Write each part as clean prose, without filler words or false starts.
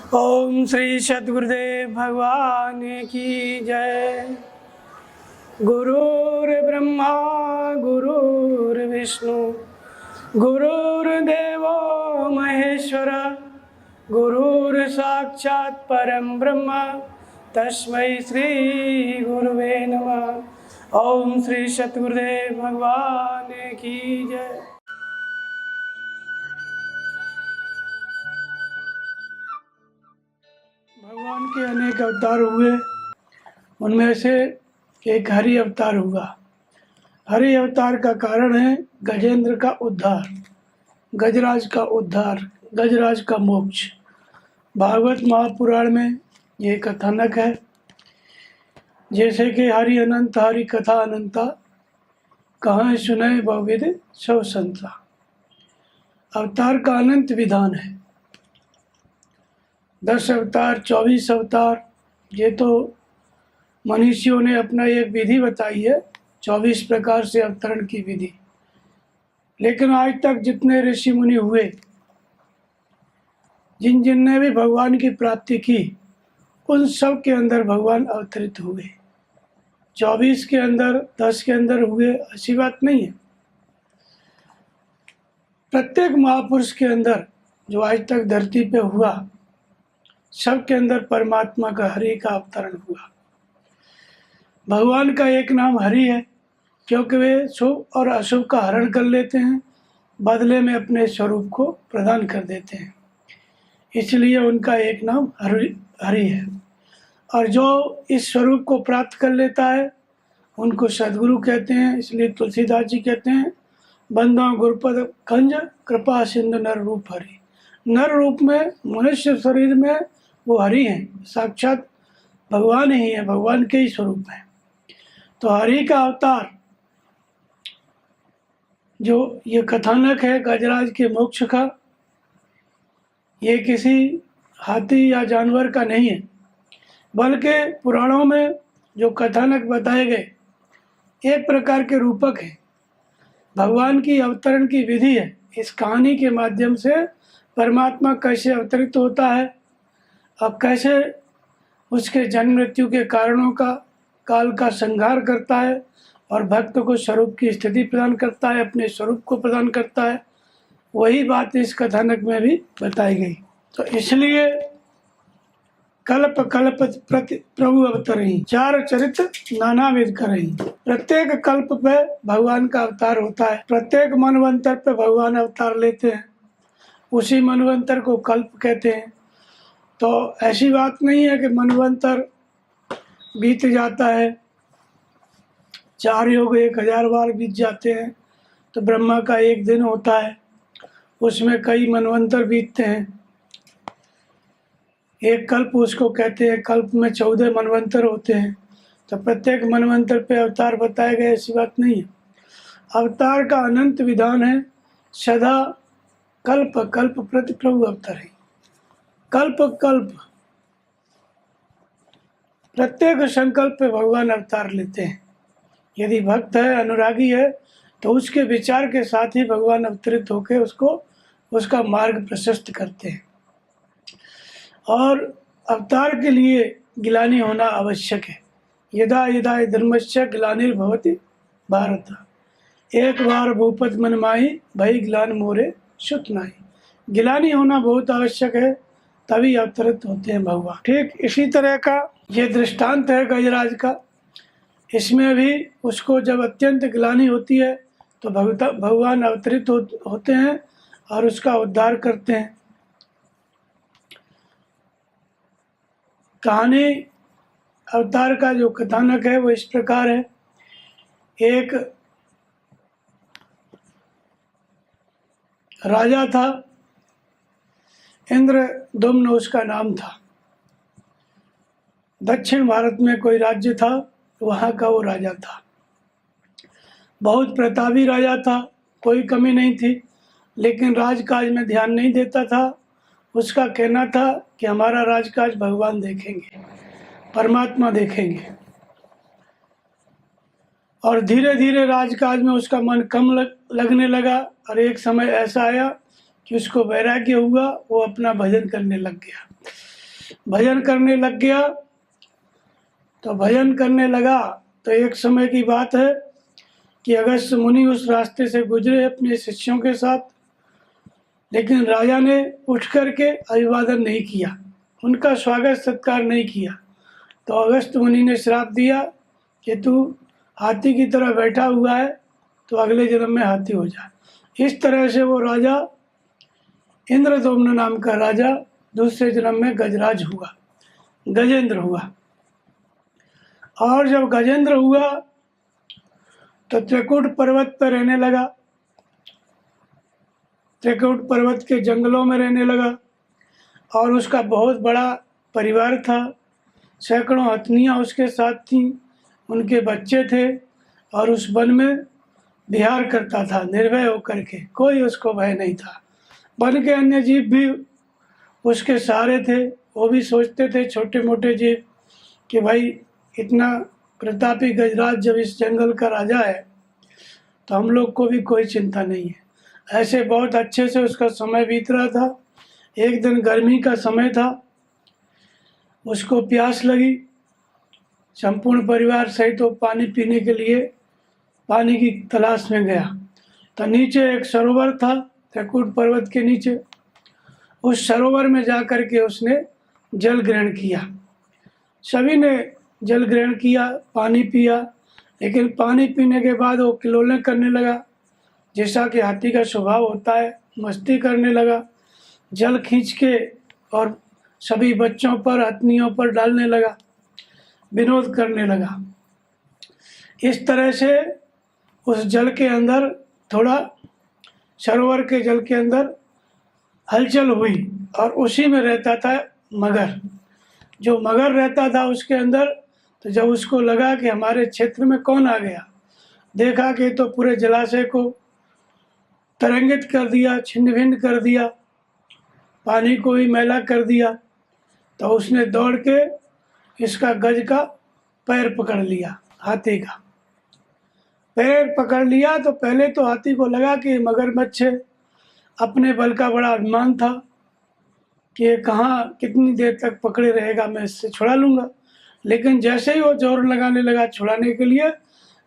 ओम श्री सद्गुरुदेव भगवान की जय। गुरुर्ब्रह्मा गुरुर्विष्णु गुरुर्देवो महेश्वर गुरुर्साक्षात् परम ब्रह्म तस्मै श्री गुरुवे नमः। ओम श्री सद्गुरुदेव भगवान की जय। भगवान के अनेक अवतार हुए, उनमें से एक हरि अवतार हुआ। हरि अवतार का कारण है गजेंद्र का उद्धार, गजराज का उद्धार, गजराज का मोक्ष। भागवत महापुराण में ये कथानक है, जैसे कि हरि अनंत हरि कथा अनंता, कहाँ सुने बहुविध सब संता। अवतार का अनंत विधान है। 10 अवतार, 24 अवतार, ये तो मनीषियों ने अपना एक विधि बताई है, 24 प्रकार से अवतरण की विधि। लेकिन आज तक जितने ऋषि मुनि हुए, जिनने भी भगवान की प्राप्ति की, उन सब के अंदर भगवान अवतरित हुए। 24 के अंदर, 10 के अंदर हुए, ऐसी बात नहीं है। प्रत्येक महापुरुष के अंदर जो आज तक धरती पे हुआ, सब के अंदर परमात्मा का हरि का अवतरण हुआ। भगवान का एक नाम हरि है, क्योंकि वे शुभ और अशुभ का हरण कर लेते हैं, बदले में अपने स्वरूप को प्रदान कर देते हैं, इसलिए उनका एक नाम हरि है। और जो इस स्वरूप को प्राप्त कर लेता है, उनको सद्गुरु कहते हैं। इसलिए तुलसीदास जी कहते हैं, बंदा गुरुपद कंज कृपा सिंधु नर रूप हरि। नर रूप में, मनुष्य शरीर में वो हरि हैं, साक्षात भगवान ही है, भगवान के ही स्वरूप है। तो हरि का अवतार, जो ये कथानक है गजराज के मोक्ष का, ये किसी हाथी या जानवर का नहीं है, बल्कि पुराणों में जो कथानक बताए गए एक प्रकार के रूपक है। भगवान की अवतरण की विधि है। इस कहानी के माध्यम से परमात्मा कैसे अवतरित होता है और कैसे उसके जन्म मृत्यु के कारणों का, काल का संहार करता है और भक्त को स्वरूप की स्थिति प्रदान करता है, अपने स्वरूप को प्रदान करता है, वही बात इस कथानक में भी बताई गई। तो इसलिए कल्प कल्प प्रति प्रभु अवतरहि, चार चरित्र नाना विध करहि। प्रत्येक कल्प पे भगवान का अवतार होता है। प्रत्येक मनवंतर पे भगवान अवतार लेते हैं, उसी मनवंतर को कल्प कहते हैं। तो ऐसी बात नहीं है कि मनवंतर बीत जाता है, 4 युग 1000 बार बीत जाते हैं। तो ब्रह्मा का एक दिन होता है, उसमें कई मनवंतर बीतते हैं। एक कल्प उसको कहते हैं, कल्प में 14 मनवंतर होते हैं। तो प्रत्येक मनवंतर पे अवतार बताए गए, ऐसी बात नहीं है। अवतार का अनंत विधान है, सदा कल्प कल्प प्रति प्रभु अवतार है। कल्प कल्प प्रत्येक संकल्प पे भगवान अवतार लेते हैं। यदि भक्त है, अनुरागी है, तो उसके विचार के साथ ही भगवान अवतरित होकर उसको उसका मार्ग प्रशस्त करते हैं। और अवतार के लिए गिलानी होना आवश्यक है। यदा यदा धर्मस्य ग्लानिर्भवति भारत, एक बार भूपत मन माही भई ग्लान मोरे सुत नाही। गिलानी होना बहुत आवश्यक है, तभी अवतरित होते हैं भगवान। ठीक इसी तरह का ये दृष्टांत है गजराज का। इसमें भी उसको जब अत्यंत ग्लानि होती है तो भगवान अवतरित होते हैं और उसका उद्धार करते हैं। कहानी अवतार का जो कथानक है वो इस प्रकार है। एक राजा था, इंद्रदुम्न उसका नाम था। दक्षिण भारत में कोई राज्य था, वहाँ का वो राजा था। बहुत प्रतापी राजा था, कोई कमी नहीं थी, लेकिन राजकाज में ध्यान नहीं देता था। उसका कहना था कि हमारा राजकाज भगवान देखेंगे, परमात्मा देखेंगे। और धीरे धीरे राजकाज में उसका मन कम लगने लगा और एक समय ऐसा आया कि उसको वैराग्य हुआ, वो अपना भजन करने लग गया। भजन करने लग गया। तो भजन करने लगा तो एक समय की बात है कि अगस्त्य मुनि उस रास्ते से गुजरे अपने शिष्यों के साथ, लेकिन राजा ने उठ करके अभिवादन नहीं किया, उनका स्वागत सत्कार नहीं किया। तो अगस्त्य मुनि ने श्राप दिया कि तू हाथी की तरह बैठा हुआ है, तो अगले जन्म में हाथी हो जा। इस तरह से वो राजा इंद्रदुम्न नाम का राजा दूसरे जन्म में गजराज हुआ, गजेंद्र हुआ। और जब गजेंद्र हुआ तो त्रिकुट पर्वत पर रहने लगा, त्रिकुट पर्वत के जंगलों में रहने लगा। और उसका बहुत बड़ा परिवार था, सैकड़ों हथनियाँ उसके साथ थीं, उनके बच्चे थे। और उस वन में विहार करता था निर्भय होकर के, कोई उसको भय नहीं था। वन के अन्य जीव भी उसके सहारे थे, वो भी सोचते थे छोटे मोटे जीव कि भाई इतना प्रतापी गजराज जब इस जंगल का राजा है तो हम लोग को भी कोई चिंता नहीं है। ऐसे बहुत अच्छे से उसका समय बीत रहा था। एक दिन गर्मी का समय था, उसको प्यास लगी, संपूर्ण परिवार सहित वो पानी पीने के लिए पानी की तलाश में गया। तो नीचे एक सरोवर था, त्रिकुट पर्वत के नीचे। उस सरोवर में जा कर के उसने जल ग्रहण किया। सभी ने जल ग्रहण किया, पानी पिया, लेकिन पानी पीने के बाद वो किलोले करने लगा, जैसा कि हाथी का स्वभाव होता है, मस्ती करने लगा। जल खींच के और सभी बच्चों पर, हथनियों पर डालने लगा, विनोद करने लगा। इस तरह से उस जल के अंदर थोड़ा, सरोवर के जल के अंदर हलचल हुई और उसी में रहता था मगर। जो मगर रहता था उसके अंदर, तो जब उसको लगा कि हमारे क्षेत्र में कौन आ गया, देखा कि तो पूरे जलाशय को तरंगित कर दिया, छिन्न भिन्न कर दिया, पानी को भी मैला कर दिया। तो उसने दौड़ के इसका गज का पैर पकड़ लिया, हाथी का पैर पकड़ लिया। तो पहले तो हाथी को लगा कि मगरमच्छ है, अपने बल का बड़ा अभिमान था कि ये कहाँ कितनी देर तक पकड़े रहेगा, मैं इससे छुड़ा लूँगा। लेकिन जैसे ही वो जोर लगाने लगा छुड़ाने के लिए,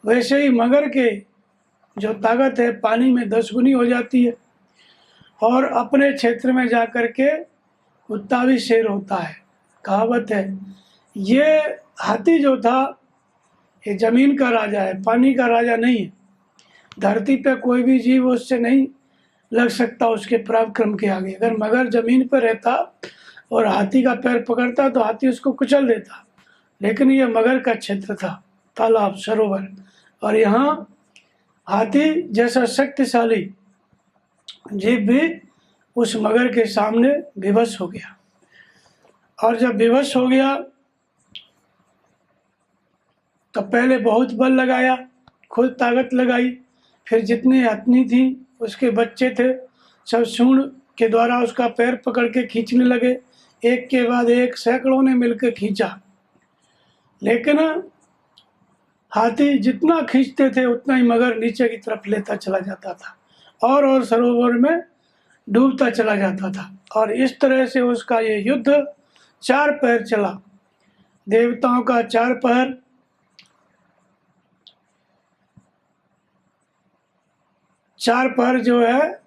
वैसे ही मगर के जो ताकत है पानी में 10 गुनी हो जाती है। और अपने क्षेत्र में जा कर के कुत्ता भी शेर होता है, कहावत है। ये हाथी जो था ये ज़मीन का राजा है, पानी का राजा नहीं है। धरती पे कोई भी जीव उससे नहीं लग सकता उसके पराक्रम के आगे। अगर मगर ज़मीन पर रहता और हाथी का पैर पकड़ता तो हाथी उसको कुचल देता, लेकिन ये मगर का क्षेत्र था, तालाब, सरोवर, और यहाँ हाथी जैसा शक्तिशाली जीव भी उस मगर के सामने विवश हो गया। और जब विवश हो गया तो पहले बहुत बल लगाया, खुद ताकत लगाई, फिर जितनी हथनी थी उसके बच्चे थे, सब सूंड के द्वारा उसका पैर पकड़ के खींचने लगे। एक के बाद एक सैकड़ों ने मिलकर खींचा, लेकिन हाथी जितना खींचते थे उतना ही मगर नीचे की तरफ लेता चला जाता था और सरोवर में डूबता चला जाता था। और इस तरह से उसका ये युद्ध 4 पहर चला। देवताओं का 4 पहर, 4 पहर जो है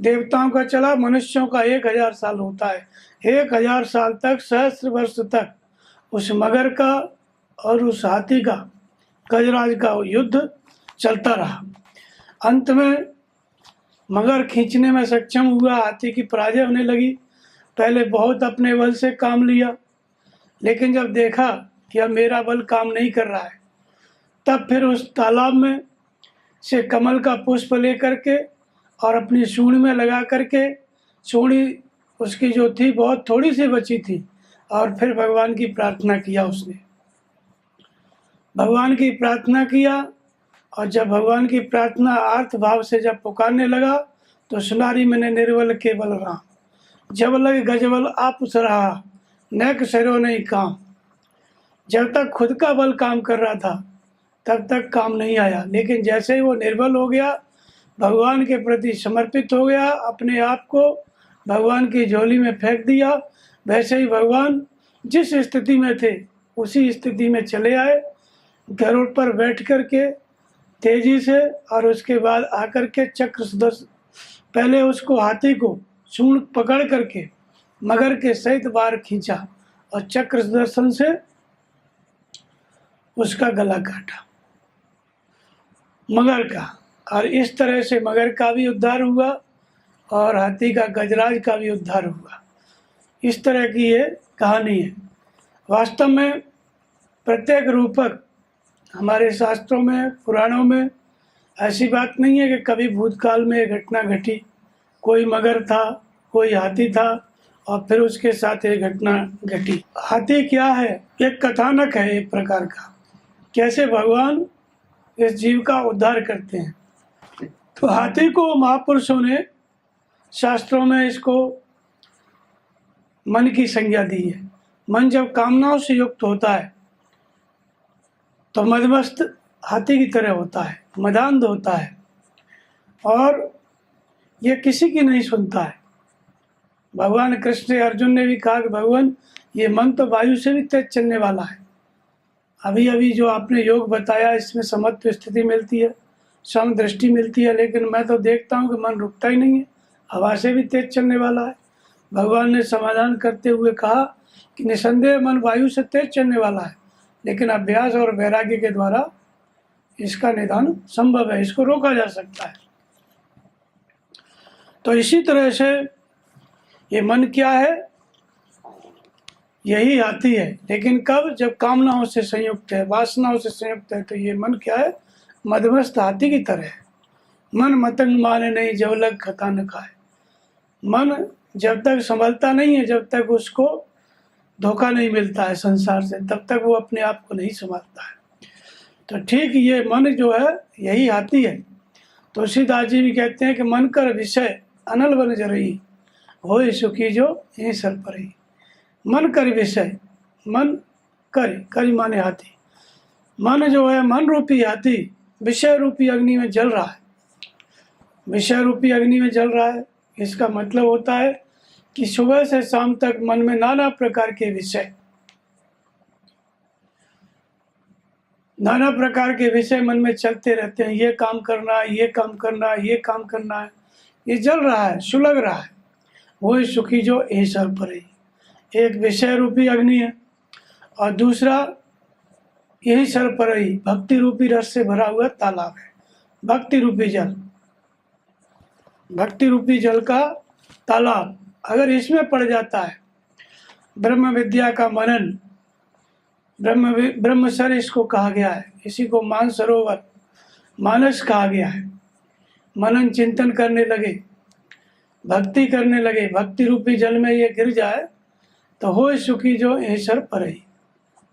देवताओं का चला, मनुष्यों का 1000 साल होता है। 1000 साल तक, सहस्र वर्ष तक उस मगर का और उस हाथी का, गजराज का युद्ध चलता रहा। अंत में मगर खींचने में सक्षम हुआ, हाथी की पराजय होने लगी। पहले बहुत अपने बल से काम लिया, लेकिन जब देखा कि अब मेरा बल काम नहीं कर रहा है, तब फिर उस तालाब में से कमल का पुष्प लेकर के और अपनी सूंड में लगा करके, सूंडी उसकी जो थी बहुत थोड़ी सी बची थी, और फिर भगवान की प्रार्थना किया उसने। भगवान की प्रार्थना किया, और जब भगवान की प्रार्थना आर्त भाव से जब पुकारने लगा तो सुनारी मैंने निर्बल केवल राम, जब लग गजबल आप उस रहा, नेक सरो नहीं काम। जब तक खुद का बल काम कर रहा था तब तक काम नहीं आया, लेकिन जैसे ही वो निर्बल हो गया, भगवान के प्रति समर्पित हो गया, अपने आप को भगवान की झोली में फेंक दिया, वैसे ही भगवान जिस स्थिति में थे उसी स्थिति में चले आए, गरुड़ पर बैठ कर के तेजी से, और उसके बाद आकर के चक्र सुदर्शन, पहले उसको हाथी को सूंड पकड़ करके मगर के सहित बाहर खींचा और चक्र सुदर्शन से उसका गला काटा मगर का, और इस तरह से मगर का भी उद्धार हुआ और हाथी का गजराज का भी उद्धार हुआ। इस तरह की ये कहानी है। वास्तव में प्रत्येक रूपक हमारे शास्त्रों में, पुराणों में ऐसी बात नहीं है कि कभी भूतकाल में एक घटना घटी, कोई मगर था, कोई हाथी था और फिर उसके साथ एक घटना घटी। हाथी क्या है? एक कथानक है एक प्रकार का, कैसे भगवान इस जीव का उद्धार करते हैं। तो हाथी को महापुरुषों ने शास्त्रों में इसको मन की संज्ञा दी है। मन जब कामनाओं से युक्त होता है तो मदमस्त हाथी की तरह होता है, मदान्ध होता है और ये किसी की नहीं सुनता है। भगवान कृष्ण अर्जुन ने भी कहा कि भगवान ये मन तो वायु से भी तेज चलने वाला है। अभी अभी जो आपने योग बताया इसमें समत्व स्थिति मिलती है, सम दृष्टि मिलती है, लेकिन मैं तो देखता हूँ कि मन रुकता ही नहीं है, हवा से भी तेज चलने वाला है। भगवान ने समाधान करते हुए कहा कि निसंदेह मन वायु से तेज चलने वाला है, लेकिन अभ्यास और वैराग्य के द्वारा इसका निदान संभव है, इसको रोका जा सकता है। तो इसी तरह से ये मन क्या है? यही हाथी है, लेकिन कब? जब कामनाओं से संयुक्त है, वासनाओं से संयुक्त है, तो ये मन क्या है? मदमस्त हाथी की तरह है। मन मतंग माने नहीं जब लग खता न खाए। मन जब तक संभलता नहीं है, जब तक उसको धोखा नहीं मिलता है संसार से, तब तक वो अपने आप को नहीं संभालता है। तो ठीक ये मन जो है यही हाथी है। तुलसीदास जी भी कहते हैं कि मन कर विषय अनल बन जरई, होए सुखी जो यहीं सर पर ही। मन कर विषय, मन करी माने हाथी। मन जो है, मन रूपी हाथी विषय रूपी अग्नि में जल रहा है, विषय रूपी अग्नि में जल रहा है। इसका मतलब होता है कि सुबह से शाम तक मन में नाना प्रकार के विषय, नाना प्रकार के विषय मन में चलते रहते हैं। ये काम करना है, ये काम करना है, ये काम करना है, ये जल रहा है, सुलग रहा है। वही सुखी जो यही सर पर ही। एक विषय रूपी अग्नि है और दूसरा यही सर पर ही भक्ति रूपी रस से भरा हुआ तालाब है। भक्ति रूपी जल, भक्ति रूपी जल का तालाब अगर इसमें पड़ जाता है, ब्रह्म विद्या का मनन, ब्रह्मसर इसको कहा गया है। इसी को मानसरोवर, मानस कहा गया है। मनन चिंतन करने लगे, भक्ति करने लगे, भक्ति रूपी जल में ये गिर जाए तो हो सुखी जो ईश्वर पर ही।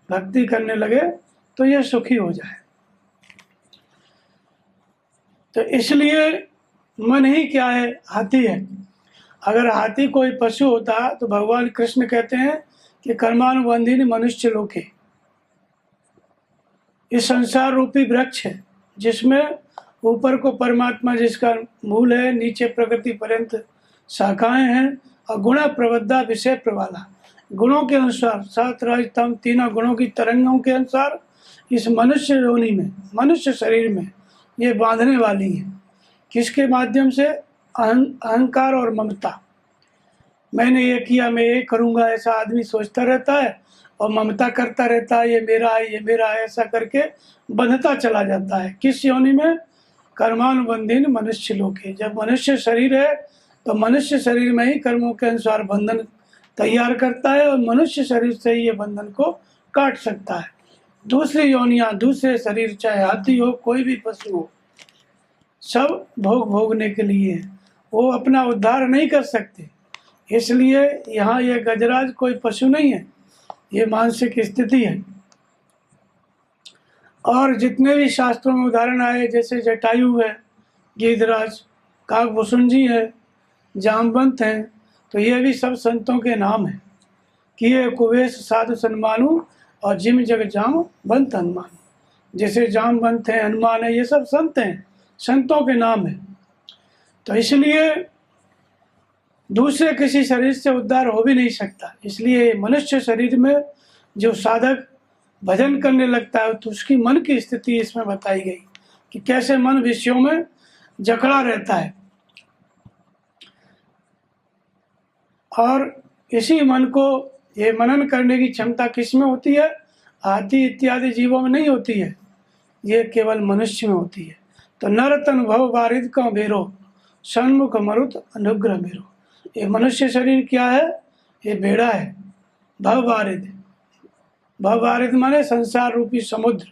भक्ति करने लगे तो ये सुखी हो जाए। तो इसलिए मन ही क्या है? हाथी है। अगर हाथी कोई पशु होता तो भगवान कृष्ण कहते हैं कि कर्मानुबंधिनी मनुष्य लोके, इस संसार रूपी वृक्ष है जिसमें ऊपर को परमात्मा जिसका मूल है, नीचे प्रकृति पर्यंत शाखाएं हैं और गुणा प्रबद्धा विषय प्रवाला, गुणों के अनुसार सात राज तम तीनों गुणों की तरंगों के अनुसार इस मनुष्य योनि में, मनुष्य शरीर में ये बांधने वाली है। किसके माध्यम से? अहंकार और ममता। मैंने ये किया, मैं ये करूँगा, ऐसा आदमी सोचता रहता है और ममता करता रहता है, ये मेरा है, ये मेरा है, ऐसा करके बंधता चला जाता है। किस योनि में? कर्मानुबंधीन मनुष्य लोके। जब मनुष्य शरीर है तो मनुष्य शरीर में ही कर्मों के अनुसार बंधन तैयार करता है और मनुष्य शरीर से ही ये बंधन को काट सकता है। दूसरी योनियां, दूसरे शरीर, चाहे हाथी हो, कोई भी पशु हो, सब भोगने के लिए है, वो अपना उद्धार नहीं कर सकते। इसलिए यहाँ ये गजराज कोई पशु नहीं है, ये मानसिक स्थिति है। और जितने भी शास्त्रों में उदाहरण आए, जैसे जटायु है, गिरिधराज, काकभूषुंडी है, जामवंत हैं, तो ये भी सब संतों के नाम हैं कि ये कुवेश साधु सन्मानु और जिम जग जामवंत हनुमान। जैसे जामवंत है, हनुमान है, ये सब संत हैं, संतों के नाम हैं। तो इसलिए दूसरे किसी शरीर से उद्धार हो भी नहीं सकता। इसलिए मनुष्य शरीर में जो साधक भजन करने लगता है तो उसकी मन की स्थिति इसमें बताई गई कि कैसे मन विषयों में जकड़ा रहता है, और इसी मन को ये मनन करने की क्षमता किस में होती है? हाथी इत्यादि जीवों में नहीं होती है, ये केवल मनुष्य में होती है। तो नर तन भव बारिद का बेरो, सन्मुख मरुत अनुग्रह मेरो। ये मनुष्य शरीर क्या है? ये बेड़ा है, भव बारिद। भव बारिद माने संसार रूपी समुद्र,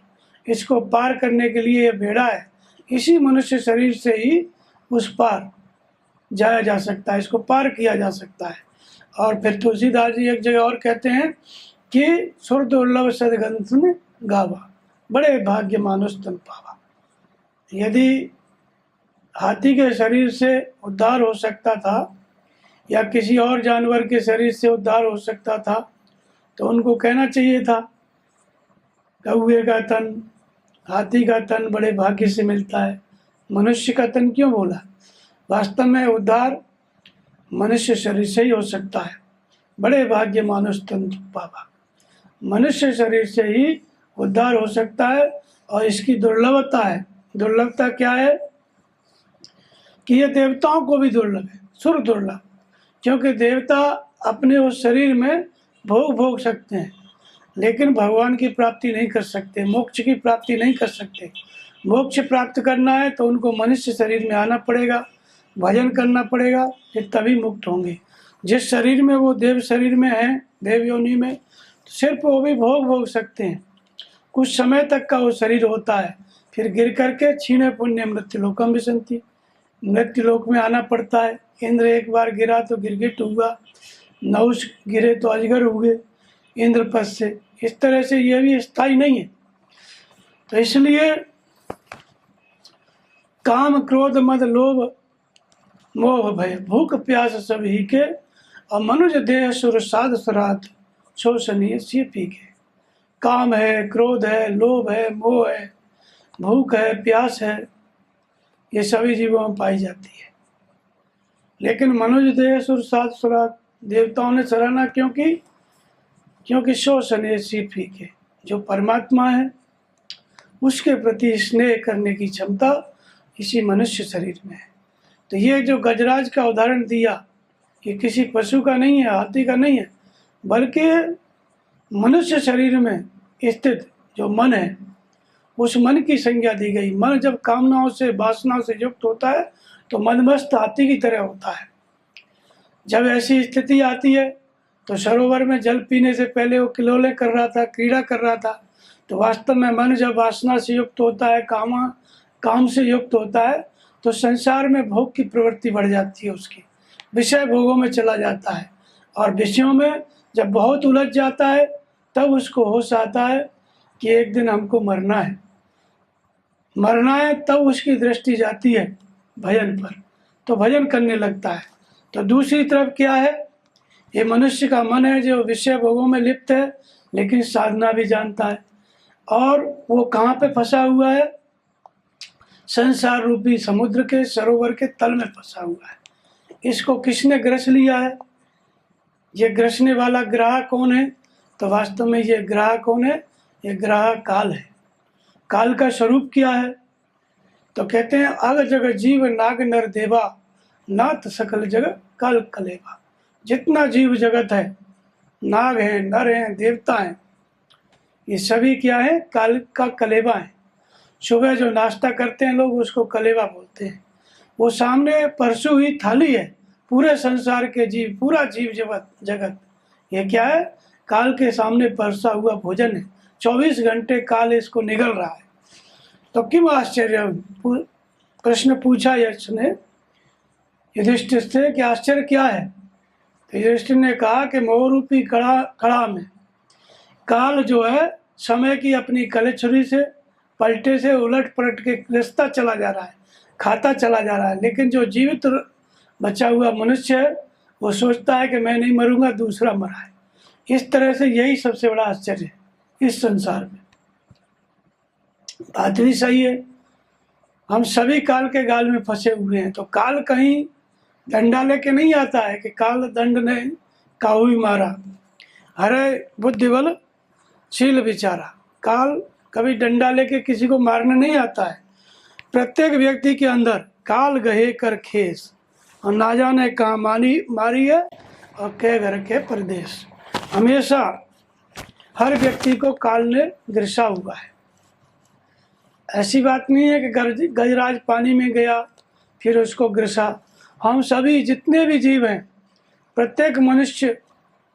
इसको पार करने के लिए ये बेड़ा है। इसी मनुष्य शरीर से ही उस पार जाया जा सकता है, इसको पार किया जा सकता है। और फिर तुलसीदास जी एक जगह और कहते हैं कि सुर दुर्लभ सदगंधन गावा, बड़े भाग्य मानुष तन पावा। यदि हाथी के शरीर से उद्धार हो सकता था या किसी और जानवर के शरीर से उद्धार हो सकता था तो उनको कहना चाहिए था कौवे का तन, हाथी का तन बड़े भाग्य से मिलता है, मनुष्य का तन क्यों बोला? वास्तव में उद्धार मनुष्य शरीर से ही हो सकता है। बड़े भाग्य मानुष तन पावा, मनुष्य शरीर से ही उद्धार हो सकता है। और इसकी दुर्लभता है। दुर्लभता क्या है? कि ये देवताओं को भी दुर्लभ है, सुर दुर्लभ, क्योंकि देवता अपने उस शरीर में भोग सकते हैं लेकिन भगवान की प्राप्ति नहीं कर सकते, मोक्ष की प्राप्ति नहीं कर सकते। मोक्ष प्राप्त करना है तो उनको मनुष्य शरीर में आना पड़ेगा, भजन करना पड़ेगा, फिर तभी मुक्त होंगे। जिस शरीर में वो देव शरीर में है, देव योनि में, तो सिर्फ वो भी भोग सकते हैं, कुछ समय तक का वो शरीर होता है, फिर गिर करके क्षीणे पुण्य मृत्युलोकम विसंति, मृत्युलोक में आना पड़ता है। इंद्र एक बार गिरा तो गिरगिट हुआ, नहुष गिरे तो अजगर हुए इंद्र पद से। इस तरह से ये भी स्थायी नहीं है। तो इसलिए काम क्रोध मद लोभ मोह भय भूख प्यास सब ही के, और मनुष्य देह सुर साध सुरात शोषणीय सी पी के। काम है, क्रोध है, लोभ है, मोह है, भूख है, प्यास है, ये सभी जीवों में पाई जाती है। लेकिन मनुष्य देह सुर साध सुरात देवताओं ने सराहना क्योंकि शोषणीय सी पी के, जो परमात्मा है उसके प्रति स्नेह करने की क्षमता इसी मनुष्य शरीर में है। तो ये जो गजराज का उदाहरण दिया, ये किसी पशु का नहीं है, हाथी का नहीं है, बल्कि मनुष्य शरीर में स्थित जो मन है उस मन की संज्ञा दी गई। मन जब कामनाओं से, वासनाओं से युक्त होता है तो मनमस्त हाथी की तरह होता है। जब ऐसी स्थिति आती है तो सरोवर में जल पीने से पहले वो किलोले कर रहा था, क्रीड़ा कर रहा था, तो वास्तव में मन जब वासना से युक्त होता है, काम से युक्त होता है, तो संसार में भोग की प्रवृत्ति बढ़ जाती है, उसकी विषय भोगों में चला जाता है। और विषयों में जब बहुत उलझ जाता है तब उसको होश आता है कि एक दिन हमको मरना है, तब उसकी दृष्टि जाती है भजन पर, तो भजन करने लगता है। तो दूसरी तरफ क्या है? ये मनुष्य का मन है जो विषय भोगों में लिप्त है लेकिन साधना भी जानता है, और वो कहाँ पे फंसा हुआ है? संसार रूपी समुद्र के सरोवर के तल में फंसा हुआ है। इसको किसने ग्रस लिया है? ये ग्रसने वाला ग्राह कौन है? तो वास्तव में ये ग्राह कौन है? ये ग्राह काल है। काल का स्वरूप क्या है? तो कहते हैं अग जग जीव नाग नर देवा, नाथ सकल जग काल कलेवा। जितना जीव जगत है, नाग हैं, नर हैं, देवता हैं, ये सभी क्या है? काल का कलेवा है। सुबह जो नाश्ता करते हैं लोग उसको कलेवा बोलते हैं। वो सामने परसों हुई थाली है, पूरे संसार के जीव, पूरा जीव जगत ये क्या है? काल के सामने परसा हुआ भोजन है। 24 घंटे काल इसको निगल रहा है। तो क्यों आश्चर्य? प्रश्न पूछा यक्ष ने युधिष्ठिर से कि आश्चर्य क्या है? तो युधिष्ठिर ने कहा कि मोहरूपी कड़ा में काल जो है समय की अपनी कलेछुरी से, पलटे से उलट पलट के ग्रसता चला जा रहा है, खाता चला जा रहा है। लेकिन जो जीवित बचा हुआ मनुष्य है वो सोचता है कि मैं नहीं मरूंगा, दूसरा मरा है। इस तरह से यही सबसे बड़ा आश्चर्य है इस संसार में। बात भी सही है, हम सभी काल के गाल में फंसे हुए हैं। तो काल कहीं डंडा लेके नहीं आता है कि काल दंड ने काहू ही मारा, हरे बुद्धि बल शील विचारा। काल कभी डंडा लेके किसी को मारने नहीं आता है। प्रत्येक व्यक्ति के अंदर काल गहे कर खेस, और ना जाने कहाँ मारी है और कह घर के प्रदेश। हमेशा हर व्यक्ति को काल ने गिरसा हुआ है। ऐसी बात नहीं है कि गजराज पानी में गया फिर उसको गिरसा। हम सभी जितने भी जीव हैं, प्रत्येक मनुष्य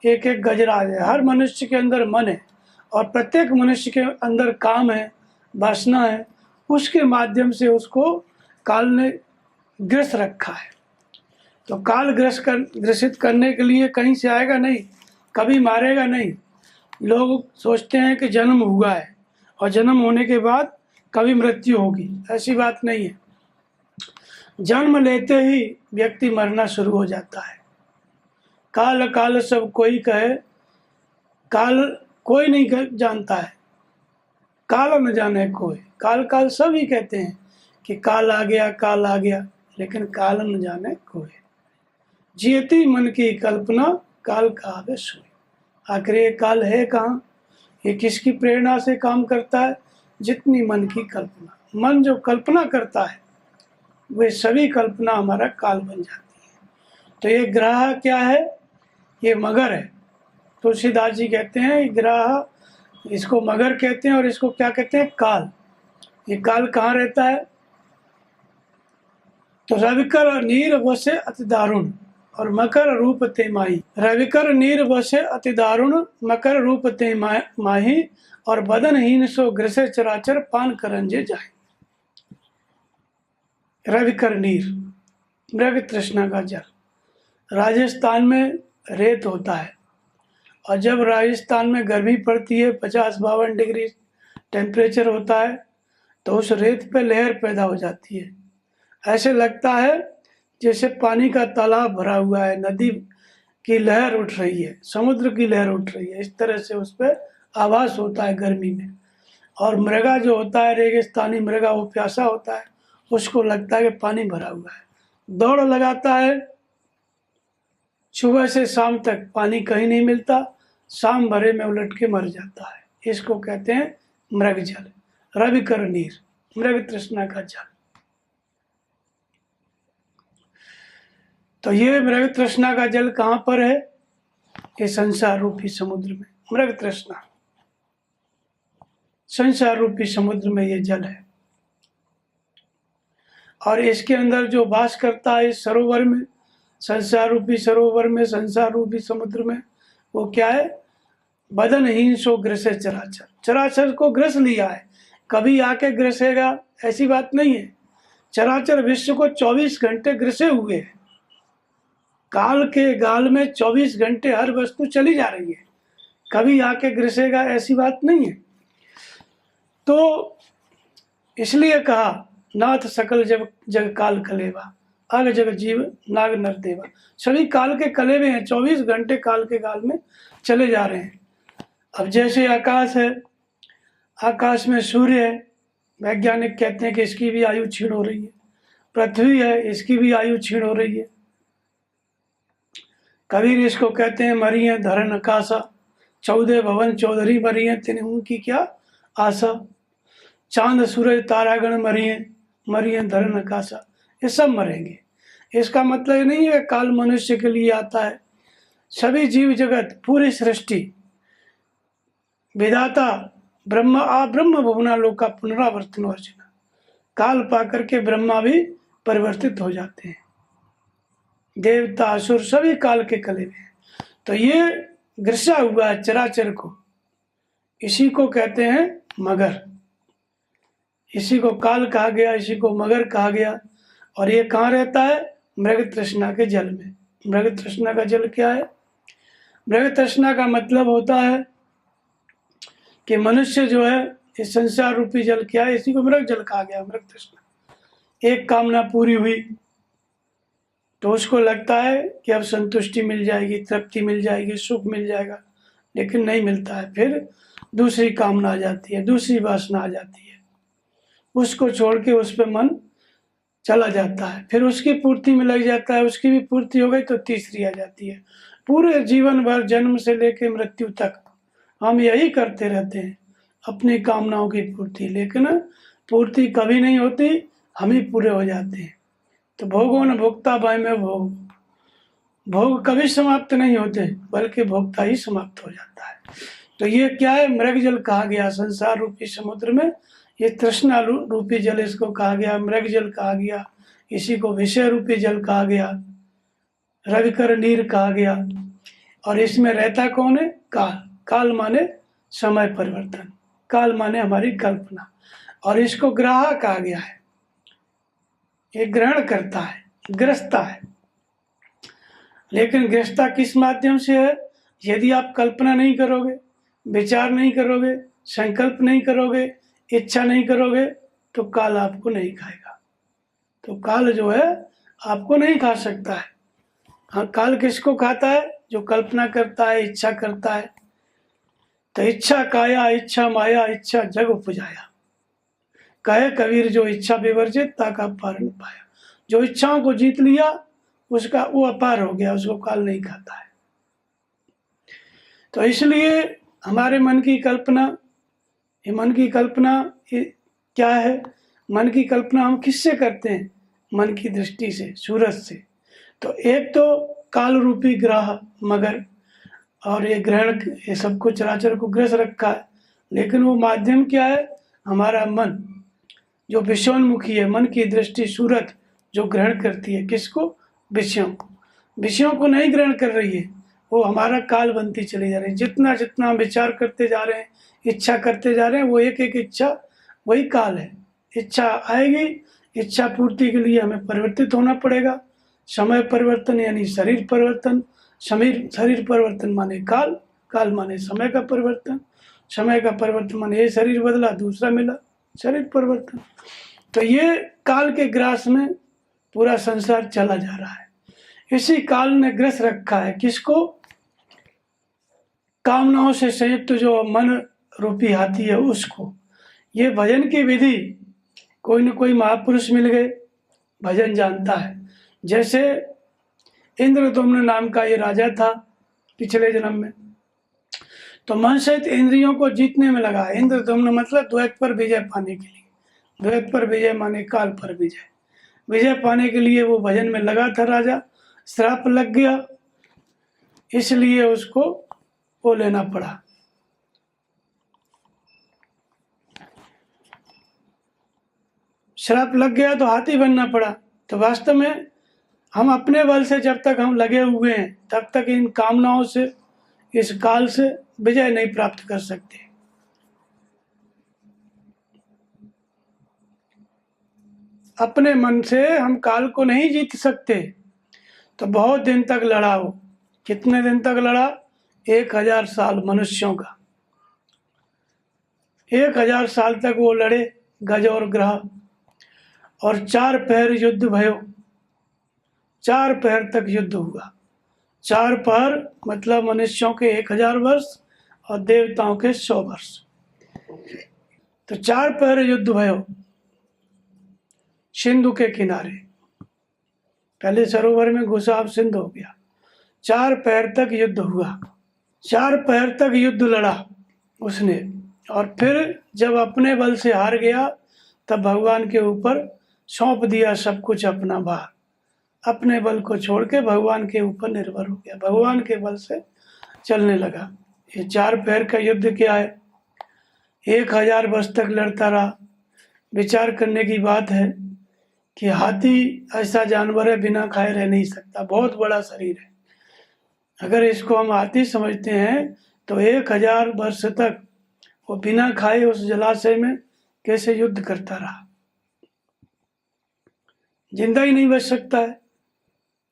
एक एक गजराज है। हर मनुष्य के अंदर मन है और प्रत्येक मनुष्य के अंदर काम है, वासना है, उसके माध्यम से उसको काल ने ग्रस्त रखा है। तो काल ग्रसित करने के लिए कहीं से आएगा नहीं, कभी मारेगा नहीं। लोग सोचते हैं कि जन्म हुआ है और जन्म होने के बाद कभी मृत्यु होगी, ऐसी बात नहीं है। जन्म लेते ही व्यक्ति मरना शुरू हो जाता है। काल काल सब कोई कहे, काल कोई नहीं जानता है, काल न जाने कोई। काल काल सभी कहते हैं कि काल आ गया, काल आ गया, लेकिन काल न जाने कोई। जियती मन की कल्पना, काल कहावे सोई। आखिर ये काल है कहाँ? ये किसकी प्रेरणा से काम करता है? जितनी मन की कल्पना। मन जो कल्पना करता है वे सभी कल्पना हमारा काल बन जाती है। तो ये ग्रह क्या है? ये मगर है। तुलसीदास जी कहते हैं ग्रह, इसको मगर कहते हैं और इसको क्या कहते हैं? काल। ये काल कहाँ रहता है? तो रविकर नीर वसे अति दारुण और मकर रूप ते माही। रविकर नीर वसे अति दारुण, मकर रूप ते माही, और बदनहीन सो ग्रसे चराचर, पान करंजे जाए। रविकर नीर, मृग तृष्णा का जल। राजस्थान में रेत होता है और जब राजस्थान में गर्मी पड़ती है, 50-52 डिग्री टेम्परेचर होता है, तो उस रेत पे लहर पैदा हो जाती है। ऐसे लगता है जैसे पानी का तालाब भरा हुआ है, नदी की लहर उठ रही है, समुद्र की लहर उठ रही है। इस तरह से उस पर आभास होता है गर्मी में। और मृगा जो होता है, रेगिस्तानी मृगा, वो प्यासा होता है, उसको लगता है कि पानी भरा हुआ है, दौड़ लगाता है। सुबह से शाम तक पानी कहीं नहीं मिलता, शाम भरे में उलट के मर जाता है। इसको कहते हैं मृग जल। रविकर नीर, मृग तृष्णा का जल। तो ये मृग तृष्णा का जल कहाँ पर है? ये संसार रूपी समुद्र में। मृग तृष्णा, संसार रूपी समुद्र में ये जल है। और इसके अंदर जो वास करता है इस सरोवर में, संसार रूपी सरोवर में, संसार रूपी समुद्र में, वो क्या है? बदनहीन सो ग्रसे चराचर। चराचर को ग्रस लिया है, कभी आके ग्रसेगा ऐसी बात नहीं है। चराचर विश्व को 24 घंटे ग्रसे हुए हैं। काल के गाल में 24 घंटे हर वस्तु चली जा रही है, कभी आके ग्रसेगा ऐसी बात नहीं है। तो इसलिए कहा नाथ सकल जग काल कलेवा, अग जग जीव नाग नर देवा। सभी काल के कलेवे हैं, 24 घंटे काल के गाल में चले जा रहे हैं। अब जैसे आकाश है, आकाश में सूर्य है, वैज्ञानिक कहते हैं कि इसकी भी आयु क्षीण हो रही है। पृथ्वी है, इसकी भी आयु क्षीण हो रही है। कबीर इसको कहते हैं मरी है धरन आकाशा, 14 भवन चौधरी मरी है, तेने उनकी क्या आशा। चांद सूरज तारागण मरी है धरन आकाशा, ये सब मरेंगे। इसका मतलब ये नहीं है काल मनुष्य के लिए आता है। सभी जीव जगत, पूरी सृष्टि, विधाता ब्रह्मा आ ब्रह्म भुवना लोक का पुनरावर्तन अर्चना। काल पाकर के ब्रह्मा भी परिवर्तित हो जाते हैं, देवता असुर सभी काल के कलेवे हैं। तो ये ग्रसा हुआ है चराचर को, इसी को कहते हैं मगर। इसी को काल कहा गया, इसी को मगर कहा गया। और ये कहाँ रहता है? मृग तृष्णा के जल में। मृग तृष्णा का जल क्या है? मृग तृष्णा का मतलब होता है कि मनुष्य जो है, इस संसार रूपी जल क्या है? इसी को मृग जल कहा गया, मृग तृष्णा। एक कामना पूरी हुई तो उसको लगता है कि अब संतुष्टि मिल जाएगी, तृप्ति मिल जाएगी, सुख मिल जाएगा, लेकिन नहीं मिलता है। फिर दूसरी कामना आ जाती है, दूसरी वासना आ जाती है, उसको छोड़ के उस पर मन चला जाता है, फिर उसकी पूर्ति में लग जाता है, उसकी भी पूर्ति हो गई तो तीसरी आ जाती है। पूरे जीवन भर जन्म से लेकर मृत्यु तक हम यही करते रहते हैं, अपनी कामनाओं की पूर्ति, लेकिन पूर्ति कभी नहीं होती, हम ही पूरे हो जाते हैं। तो भोगो न भोक्ता भय में भोग, भोग कभी समाप्त नहीं होते, बल्कि भोक्ता ही समाप्त हो जाता है। तो ये क्या है, मृग जल कहा गया संसार रूपी समुद्र में, ये तृष्णा रूपी जल इसको कहा गया, मृग जल कहा गया, इसी को विषय रूपी जल कहा गया, रविकर नीर कहा गया। और इसमें रहता कौन है, काल। काल माने समय परिवर्तन, काल माने हमारी कल्पना, और इसको ग्राह कहा गया है, ये ग्रहण करता है, ग्रस्ता है। लेकिन ग्रस्ता किस माध्यम से है, यदि आप कल्पना नहीं करोगे, विचार नहीं करोगे, संकल्प नहीं करोगे, इच्छा नहीं करोगे, तो काल आपको नहीं खाएगा। तो काल जो है आपको नहीं खा सकता है। हाँ, काल किसको खाता है, जो कल्पना करता है, इच्छा करता है। तो इच्छा काया इच्छा माया इच्छा जग उपजाया, कहे कबीर जो इच्छा विवर्जित ताका पार न पाया। जो इच्छाओं को जीत लिया उसका वो अपार हो गया, उसको काल नहीं खाता है। तो इसलिए हमारे मन की कल्पना, ये मन की कल्पना क्या है, मन की कल्पना हम किससे करते हैं, मन की दृष्टि से, सूरज से। तो एक तो काल रूपी ग्रह मगर, और ये ग्रहण, ये सबको चराचर को ग्रस रखा है। लेकिन वो माध्यम क्या है, हमारा मन जो विषयोन्मुखी है, मन की दृष्टि सूरत जो ग्रहण करती है, किसको, विषयों को। विषयों को नहीं ग्रहण कर रही है, वो हमारा काल बनती चली जा रही है। जितना जितना हम विचार करते जा रहे हैं, इच्छा करते जा रहे हैं, वो एक एक इच्छा वही काल है। इच्छा आएगी, इच्छा पूर्ति के लिए हमें परिवर्तित होना पड़ेगा। समय परिवर्तन यानी शरीर परिवर्तन, शरीर परिवर्तन माने काल, काल माने समय का परिवर्तन, समय का परिवर्तन माने ये शरीर बदला दूसरा मिला, शरीर परिवर्तन। तो ये काल के ग्रास में पूरा संसार चला जा रहा है। इसी काल ने ग्रस रखा है किसको, कामनाओं से संयुक्त जो मन रूपी हाथी है उसको। ये भजन की विधि, कोई न कोई महापुरुष मिल गए, भजन जानता है। जैसे इंद्रदुम्न नाम का ये राजा था पिछले जन्म में, तो मन सहित इंद्रियों को जीतने में लगा। इंद्रदुम्न मतलब द्वैत पर विजय पाने के लिए, द्वैत पर विजय माने काल पर विजय, विजय पाने के लिए वो भजन में लगा था राजा। श्राप लग गया, इसलिए उसको वो लेना पड़ा। श्राप लग गया तो हाथी बनना पड़ा। तो वास्तव में हम अपने बल से जब तक हम लगे हुए हैं, तब तक इन कामनाओं से, इस काल से विजय नहीं प्राप्त कर सकते। अपने मन से हम काल को नहीं जीत सकते। तो बहुत दिन तक लड़ा वो, कितने दिन तक लड़ा, 1000 साल मनुष्यों का, 1000 साल तक वो लड़े गज और ग्रह। और 4 पहर युद्ध भयो, 4 पहर तक युद्ध हुआ। 4 पहर मतलब मनुष्यों के 1000 वर्ष और देवताओं के 100 वर्ष। तो 4 पहर युद्ध भयो सिंधु के किनारे, पहले सरोवर में घुसा, अब सिंधु हो गया। 4 पहर तक युद्ध हुआ, 4 पहर तक युद्ध लड़ा उसने। और फिर जब अपने बल से हार गया, तब भगवान के ऊपर सौंप दिया सब कुछ अपना भार। अपने बल को छोड़ के भगवान के ऊपर निर्भर हो गया, भगवान के बल से चलने लगा। ये 4 पहर का युद्ध क्या है, 1000 वर्ष तक लड़ता रहा। विचार करने की बात है कि हाथी ऐसा जानवर है, बिना खाए रह नहीं सकता, बहुत बड़ा शरीर है। अगर इसको हम हाथी समझते हैं तो 1000 वर्ष तक वो बिना खाए उस जलाशय में कैसे युद्ध करता रहा, जिंदा ही नहीं बच सकता है।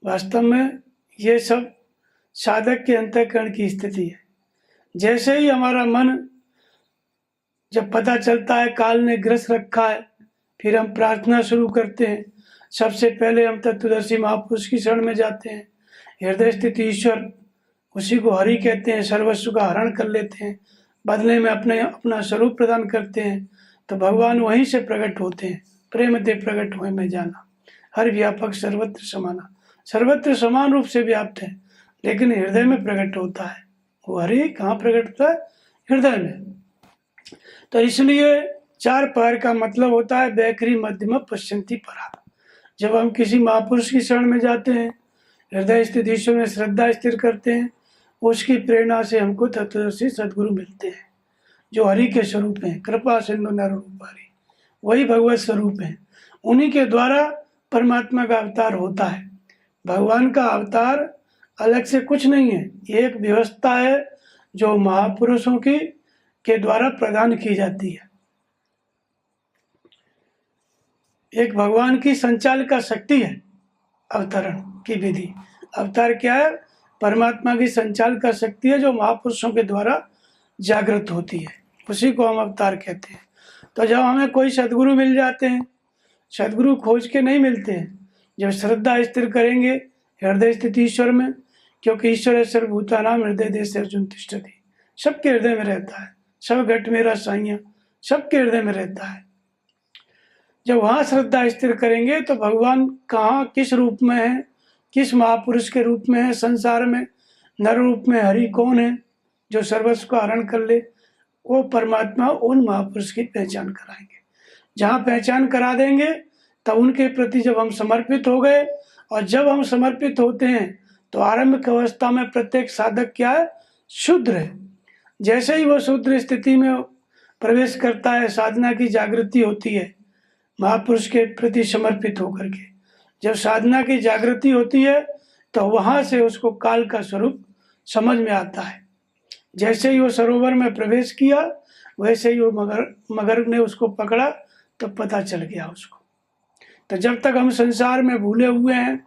वास्तव में ये सब साधक के अंतःकरण की स्थिति है। जैसे ही हमारा मन, जब पता चलता है काल ने ग्रस रखा है, फिर हम प्रार्थना शुरू करते हैं। सबसे पहले हम तत्वदर्शी महापुरुष की शरण में जाते हैं। हृदय स्थित ईश्वर, उसी को हरि कहते हैं, सर्वस्व का हरण कर लेते हैं, बदले में अपना स्वरूप प्रदान करते हैं। तो भगवान वहीं से प्रकट होते हैं, प्रेम दे प्रकट हुए में जाना। हर व्यापक सर्वत्र समाना, सर्वत्र समान रूप से व्याप्त है, लेकिन हृदय में प्रकट होता है। वो हरि कहाँ प्रकट होता है? हृदय में। तो इसलिए चार पहर का मतलब होता है बैखरी मध्यम पश्चिंती परा। जब हम किसी महापुरुष की शरण में जाते हैं, हृदय स्थित ईश्वर में श्रद्धा स्थिर करते हैं, उसकी प्रेरणा से हमको तत्वदर्शी सदगुरु मिलते हैं, जो हरि के स्वरूप हैं, कृपा सिंधु नर रूपारी, वही भगवत स्वरूप हैं। उन्हीं के द्वारा परमात्मा का अवतार होता है। भगवान का अवतार अलग से कुछ नहीं है, एक व्यवस्था है जो महापुरुषों की के द्वारा प्रदान की जाती है। एक भगवान की संचालिका शक्ति है अवतरण की विधि। अवतार क्या है? परमात्मा की संचालिका शक्ति है जो महापुरुषों के द्वारा जागृत होती है, उसी को हम अवतार कहते हैं। तो जब हमें कोई सदगुरु मिल जाते हैं, सदगुरु खोज के नहीं मिलते हैं, जब श्रद्धा स्थिर करेंगे हृदय स्थित ईश्वर में, क्योंकि ईश्वर सर्वभूतानां हृदय देश अर्जुन तिष्ठति, सबके हृदय में रहता है, सब घट मेरा साइया, सबके हृदय में रहता है। जब वहाँ श्रद्धा स्थिर करेंगे तो भगवान कहाँ किस रूप में है, किस महापुरुष के रूप में है संसार में, नर रूप में हरि कौन है जो सर्वस्व को हरण कर ले, वो परमात्मा उन महापुरुष की पहचान कराएंगे। जहाँ पहचान करा देंगे तब उनके प्रति जब हम समर्पित हो गए, और जब हम समर्पित होते हैं तो आरंभिक अवस्था में प्रत्येक साधक क्या है? शुद्र है। जैसे ही वो शुद्र स्थिति में प्रवेश करता है, साधना की जागृति होती है महापुरुष के प्रति समर्पित होकर के। जब साधना की जागृति होती है तो वहाँ से उसको काल का स्वरूप समझ में आता है। जैसे ही वो सरोवर में प्रवेश किया, वैसे ही वो मगर ने उसको पकड़ा तो पता चल गया उसको। तो जब तक हम संसार में भूले हुए हैं,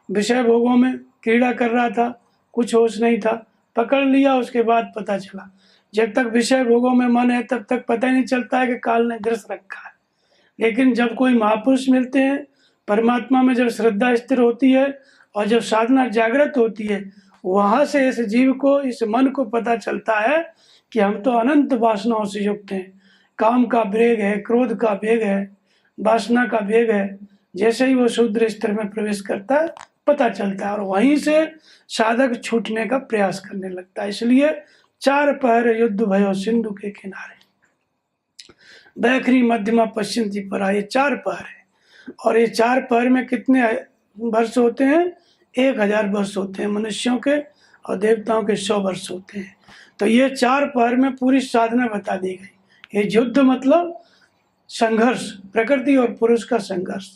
विषय भोगों में क्रीड़ा कर रहा था, कुछ होश नहीं था, पकड़ लिया, उसके बाद पता चला। जब तक विषय भोगों में मन है तब तक पता ही नहीं चलता है कि काल ने ग्रस रखा है। लेकिन जब कोई महापुरुष मिलते हैं, परमात्मा में जब श्रद्धा स्थिर होती है और जब साधना जागृत होती है, वहाँ से इस जीव को, इस मन को पता चलता है कि हम तो अनंत वासनाओं से युक्त हैं। काम का वेग है, क्रोध का वेग है, वासना का वेग है। जैसे ही वो शूद्र स्तर में प्रवेश करता है पता चलता है, और वहीं से साधक छूटने का प्रयास करने लगता है। इसलिए चार पहर युद्ध भयो सिंधु के किनारे, बैखरी मध्यमा पश्चिंती परा, ये चार पहर है। और ये चार पहर में कितने वर्ष होते हैं? 1000 वर्ष होते हैं मनुष्यों के, और देवताओं के 100 वर्ष होते हैं। तो ये चार पहर में पूरी साधना बता दी गई। ये युद्ध मतलब संघर्ष, प्रकृति और पुरुष का संघर्ष,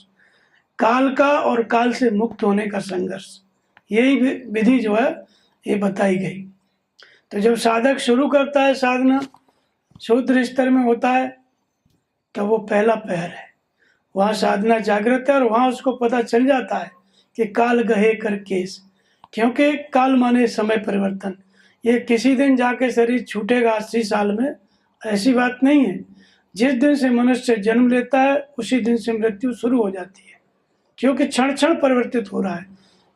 काल का और काल से मुक्त होने का संघर्ष, यही विधि जो है ये बताई गई। तो जब साधक शुरू करता है साधना, शूद्र स्तर में होता है, तो वो पहला पहर है। वहाँ साधना जागृत है, और वहाँ उसको पता चल जाता है कि काल गहे कर केस, क्योंकि काल माने समय परिवर्तन। ये किसी दिन जाके शरीर छूटेगा 80 साल में, ऐसी बात नहीं है। जिस दिन से मनुष्य जन्म लेता है उसी दिन से मृत्यु शुरू हो जाती है, क्योंकि क्षण क्षण परिवर्तित हो रहा है।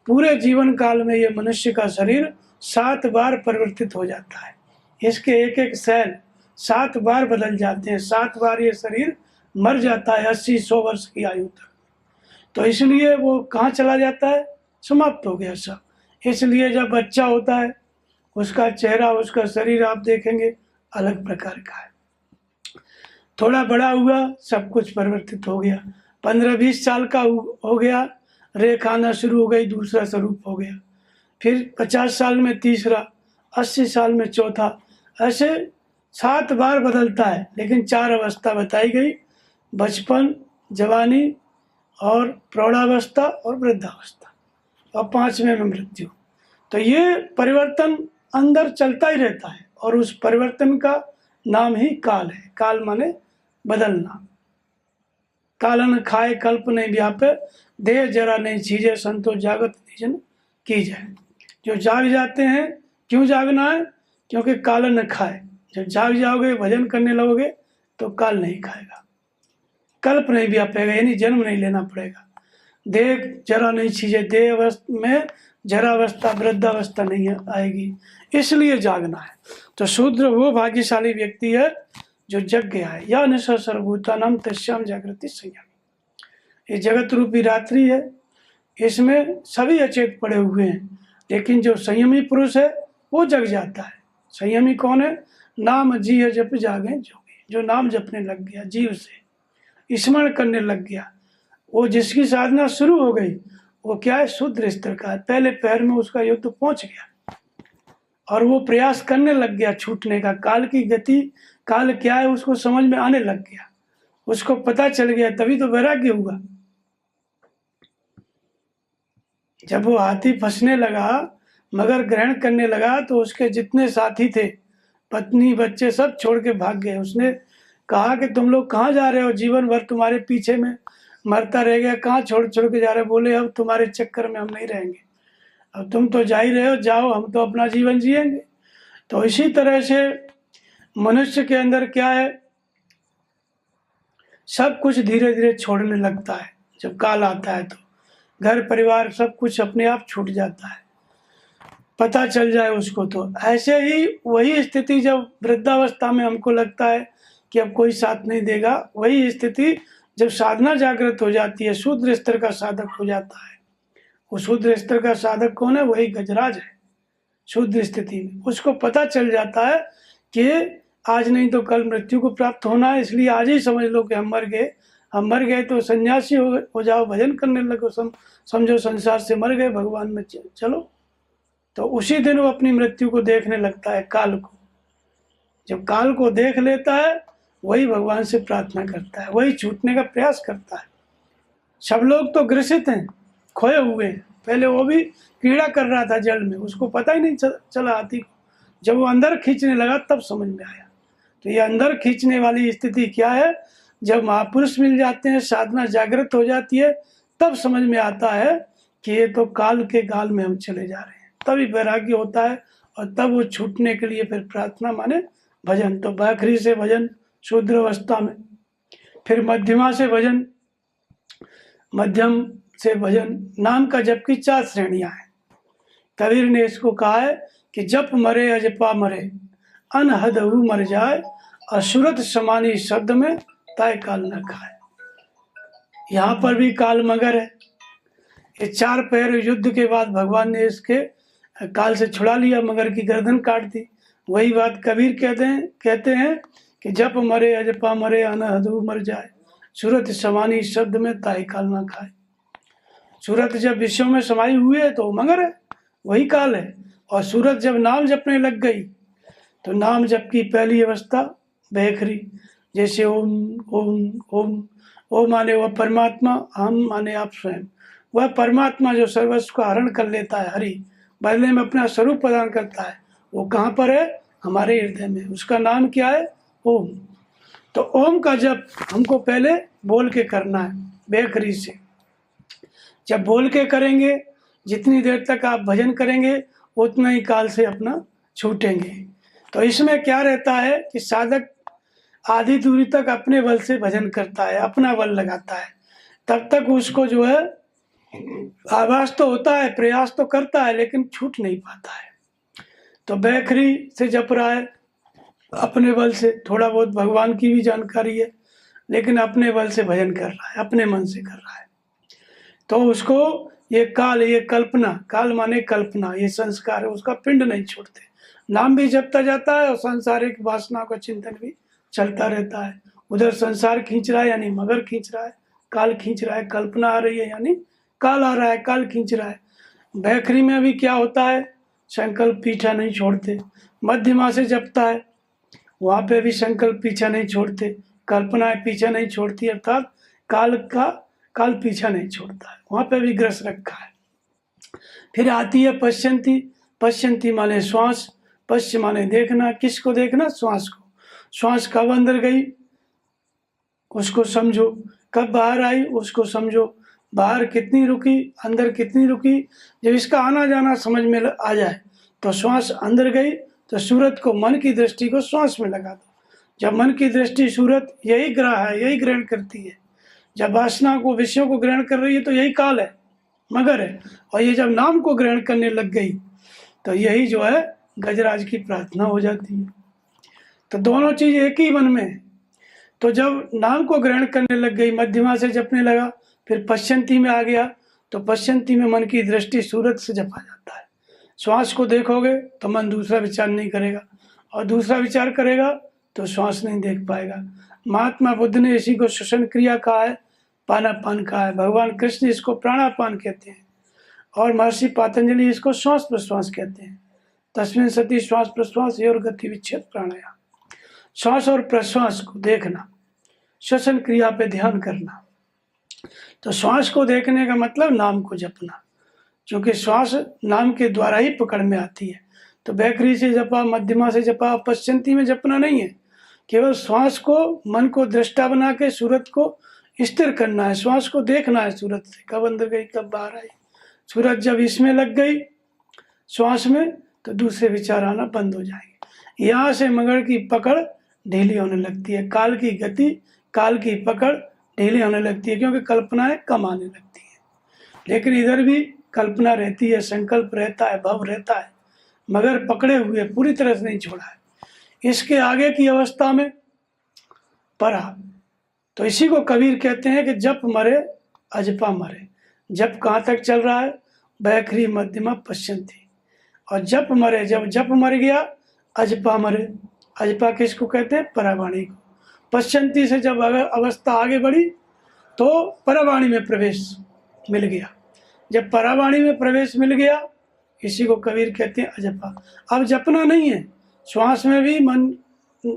पूरे जीवन काल में ये मनुष्य का शरीर 7 बार परिवर्तित हो जाता है। इसके एक एक सेल 7 बार बदल जाते हैं, 7 बार ये शरीर मर जाता है 80-100 वर्ष की आयु तक। तो इसलिए वो कहाँ चला जाता है? समाप्त हो गया सब। इसलिए जब बच्चा होता है उसका चेहरा, उसका शरीर आप देखेंगे अलग प्रकार का है। थोड़ा बड़ा हुआ, सब कुछ परिवर्तित हो गया। 15-20 साल का हो गया, रेख आना शुरू हो गई, दूसरा स्वरूप हो गया। फिर 50 साल में तीसरा, 80 साल में चौथा, ऐसे 7 बार बदलता है। लेकिन 4 अवस्था बताई गई, बचपन, जवानी और प्रौढ़ावस्था और वृद्धावस्था, और 5वें में मृत्यु। तो ये परिवर्तन अंदर चलता ही रहता है, और उस परिवर्तन का नाम ही काल है। काल माने बदलना। कालन खाए कल्प नहीं व्यापे, देह जरा नहीं छीजे, संतोष जागत निजन की जाए। जो जाग जाते हैं, क्यों जागना है? क्योंकि काल न खाए। जब जाग जाओगे, भजन करने लगोगे, तो काल नहीं खाएगा, कल्प नहीं व्यापेगा, यानी जन्म नहीं लेना पड़ेगा। देह जरा नहीं छीजे, देह अवस्था में जरावस्था, वृद्धावस्था नहीं आएगी, इसलिए जागना है। तो शूद्र वो भाग्यशाली व्यक्ति है जो जग गया है। या निशा सर्वभूतानां तस्याम जागृति संयम। ये जगत रूपी रात्रि है, इसमें सभी अचेत पड़े हुए हैं, लेकिन जो संयमी पुरुष है वो जग जाता है। संयमी कौन है? नाम जिय जप जागे जोगी, जो नाम जपने लग गया, जीव से स्मरण करने लग गया, वो जिसकी साधना शुरू हो गई वो क्या है? शूद्र स्तर का है। पहले पैर में उसका युद्ध पहुंच गया और वो प्रयास करने लग गया छूटने का। काल की गति, काल क्या है उसको समझ में आने लग गया, उसको पता चल गया, तभी तो वैराग्य हुआ। जब वो हाथी फंसने लगा, मगर ग्रहण करने लगा, तो उसके जितने साथी थे, पत्नी बच्चे सब छोड़ के भाग गए। उसने कहा कि तुम लोग कहाँ जा रहे हो? जीवन भर तुम्हारे पीछे में मरता रह गया, कहाँ छोड़ छोड़ के जा रहे? बोले अब तुम्हारे चक्कर में हम नहीं रहेंगे, अब तुम तो जा ही रहे हो, जाओ, हम तो अपना जीवन जिएंगे। तो इसी तरह से मनुष्य के अंदर क्या है? सब कुछ धीरे धीरे छोड़ने लगता है। जब काल आता है तो घर परिवार सब कुछ अपने आप छूट जाता है, पता चल जाए उसको। तो ऐसे ही वही स्थिति जब वृद्धावस्था में हमको लगता है कि अब कोई साथ नहीं देगा, वही स्थिति जब साधना जागृत हो जाती है, शूद्र स्तर का साधक हो जाता है। वो शूद्र स्तर का साधक कौन है? वही गजराज है। शूद्र स्थिति में उसको पता चल जाता है कि आज नहीं तो कल मृत्यु को प्राप्त होना है, इसलिए आज ही समझ लो कि हम मर गए तो सन्यासी हो जाओ, भजन करने लगो, समझो संसार से मर गए, भगवान में चलो। तो उसी दिन वो अपनी मृत्यु को देखने लगता है, काल को। जब काल को देख लेता है, वही भगवान से प्रार्थना करता है, वही छूटने का प्रयास करता है। सब लोग तो ग्रसित हैं, खोए हुए हैं। पहले वो भी क्रीड़ा कर रहा था जल में, उसको पता ही नहीं चला हाथी को। जब वो अंदर खींचने लगा तब समझ में आया। तो ये अंदर खींचने वाली स्थिति क्या है? जब महापुरुष मिल जाते हैं, साधना जागृत हो जाती है, तब समझ में आता है कि ये तो काल के गाल में हम चले जा रहे हैं। तभी वैराग्य होता है और तब वो छूटने के लिए फिर प्रार्थना माने भजन। तो बैखरी से भजन शूद्र अवस्था में, फिर मध्यमा से भजन, मध्यम से भजन। नाम का जप की 4 श्रेणियां हैं। कबीर ने इसको कहा है कि जप मरे अजपा मरे, अनहदहु मर जाए, असुरत समानी शब्द में ताय काल न खाए। यहाँ पर भी काल मगर है। ये 4 पैर युद्ध के बाद भगवान ने इसके काल से छुड़ा लिया, मगर की गर्दन काट दी। वही बात कबीर कहते हैं कि जप मरे अजपा मरे, अनहदहु मर जाए, सूरत समानी शब्द में ताय काल न खाए। सूरत जब विश्व में समाई हुई है तो मगर है, वही काल है। और सूरत जब नाम जपने लग गई तो नाम जप की पहली अवस्था बैखरी, जैसे ओम ओम ओम। ओम माने वह परमात्मा, हम माने आप स्वयं। वह परमात्मा जो सर्वस्व का हरण कर लेता है, हरि बदले में अपना स्वरूप प्रदान करता है, वो कहाँ पर है? हमारे हृदय में। उसका नाम क्या है? ओम। तो ओम का जप हमको पहले बोल के करना है, बैखरी से। जब बोल के करेंगे, जितनी देर तक आप भजन करेंगे उतना ही काल से अपना छूटेंगे। तो इसमें क्या रहता है कि साधक आधी दूरी तक अपने बल से भजन करता है, अपना बल लगाता है। तब तक उसको जो है आभास तो होता है, प्रयास तो करता है, लेकिन छूट नहीं पाता है। तो बैखरी से जप रहा है अपने बल से, थोड़ा बहुत भगवान की भी जानकारी है, लेकिन अपने बल से भजन कर रहा है, अपने मन से कर रहा है। तो उसको ये काल, ये कल्पना, काल माने कल्पना, ये संस्कार है, उसका पिंड नहीं छोड़ते। नाम भी जपता जाता है और सांसारिक वासना का चिंतन भी चलता रहता है। उधर संसार खींच रहा है यानी मगर खींच रहा है, काल खींच रहा है, कल्पना आ रही है यानी काल आ रहा है, काल खींच रहा है। बैखरी में भी क्या होता है? संकल्प पीछा नहीं छोड़ते। मध्यमा से जपता है, वहाँ पे भी संकल्प पीछा नहीं छोड़ते, कल्पनाएं पीछा नहीं छोड़ती, अर्थात काल पीछा नहीं छोड़ता है, वहाँ पे भी ग्रस रखा है। फिर आती है पश्यंती। पश्यंती माने श्वास, पश्य माने देखना। किसको देखना? श्वास को। श्वास कब अंदर गई उसको समझो, कब बाहर आई उसको समझो, बाहर कितनी रुकी, अंदर कितनी रुकी। जब इसका आना जाना समझ में आ जाए तो श्वास अंदर गई तो सूरत को, मन की दृष्टि को श्वास में लगा दो। जब मन की दृष्टि सूरत यही ग्रह है, यही ग्रहण करती है। जब वासना को, विषयों को ग्रहण कर रही है तो यही काल है, मगर है। और ये जब नाम को ग्रहण करने लग गई तो यही जो है गजराज की प्रार्थना हो जाती है। तो दोनों चीज एक ही मन में है। तो जब नाम को ग्रहण करने लग गई, मध्यमा से जपने लगा फिर पश्चंती में आ गया तो पश्चंती में मन की दृष्टि सूरत से जपा जाता है। श्वास को देखोगे तो मन दूसरा विचार नहीं करेगा, और दूसरा विचार करेगा तो श्वास नहीं देख पाएगा। महात्मा बुद्ध ने इसी को श्वसन क्रिया कहा है, पानापान कहा है। भगवान कृष्ण इसको प्राणापान कहते हैं, और महर्षि पातंजलि इसको श्वास प्रश्वास कहते हैं। तस्मिन् सति श्वास प्रश्वास और गति विच्छेद प्राणायाम। श्वास और प्रश्वास को देखना, श्वसन क्रिया पे ध्यान करना। तो श्वास को देखने का मतलब नाम को जपना, क्योंकि श्वास नाम के द्वारा ही पकड़ में आती है। तो बैखरी से जपा, मध्यमा से जपा, पश्चंती में जपना नहीं है। केवल श्वास को, मन को दृष्टा बना के सूरत को स्थिर करना है। श्वास को देखना है सूरत से, कब अंदर गई कब बाहर आई। सूरत जब इसमें लग गई श्वास में तो दूसरे विचार आना बंद हो जाएंगे। यहाँ से मगर की पकड़ ढीली होने लगती है, काल की गति, काल की पकड़ ढीली होने लगती है, क्योंकि कल्पनाएं कम आने लगती है। लेकिन इधर भी कल्पना रहती है, संकल्प रहता है, भव रहता है, मगर पकड़े हुए पूरी तरह से नहीं छोड़ा है। इसके आगे की अवस्था में परा, तो इसी को कबीर कहते हैं कि जप मरे अजपा मरे। जप कहाँ तक चल रहा है? बैखरी, मध्यमा, पश्चंती। और जप मरे, जब जप मर गया अजपा मरे। अजपा किसको कहते हैं? परावाणी को। पश्चंती से जब अवस्था आगे बढ़ी तो परावाणी में प्रवेश मिल गया। जब परावाणी में प्रवेश मिल गया, इसी को कबीर कहते हैं अजपा। अब जपना नहीं है, श्वास में भी मन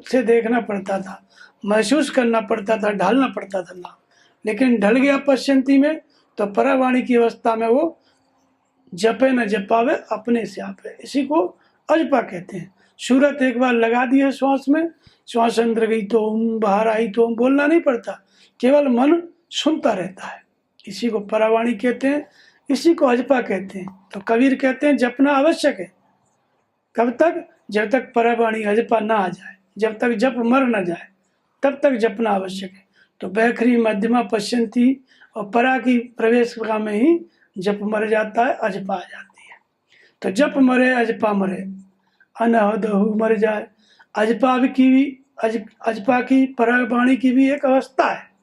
से देखना पड़ता था, महसूस करना पड़ता था, ढालना पड़ता था नाम, लेकिन ढल गया पश्चंती में। तो परावाणी की अवस्था में वो जपे न जपावे अपने से आपे, इसी को अजपा कहते हैं। सूरत एक बार लगा दी है श्वास में, श्वास अंदर गई तो ओम, बाहर आई तो ओम, बोलना नहीं पड़ता, केवल मन सुनता रहता है। इसी को परावाणी कहते हैं, इसी को अजपा कहते हैं। तो कबीर कहते हैं जपना आवश्यक है। कब तक? जब तक परावाणी अजपा ना आ जाए, जब तक जप मर न जाए, तब तक जपना आवश्यक है। तो बैखरी, मध्यमा, पश्चंती और परा की प्रवेश का में ही जप मर जाता है, अजपा आ जाती है। तो जप मरे अजपा मरे, अनहदहु मर जाए। अजपा की भी, अजपा की, परावाणी की भी एक अवस्था है।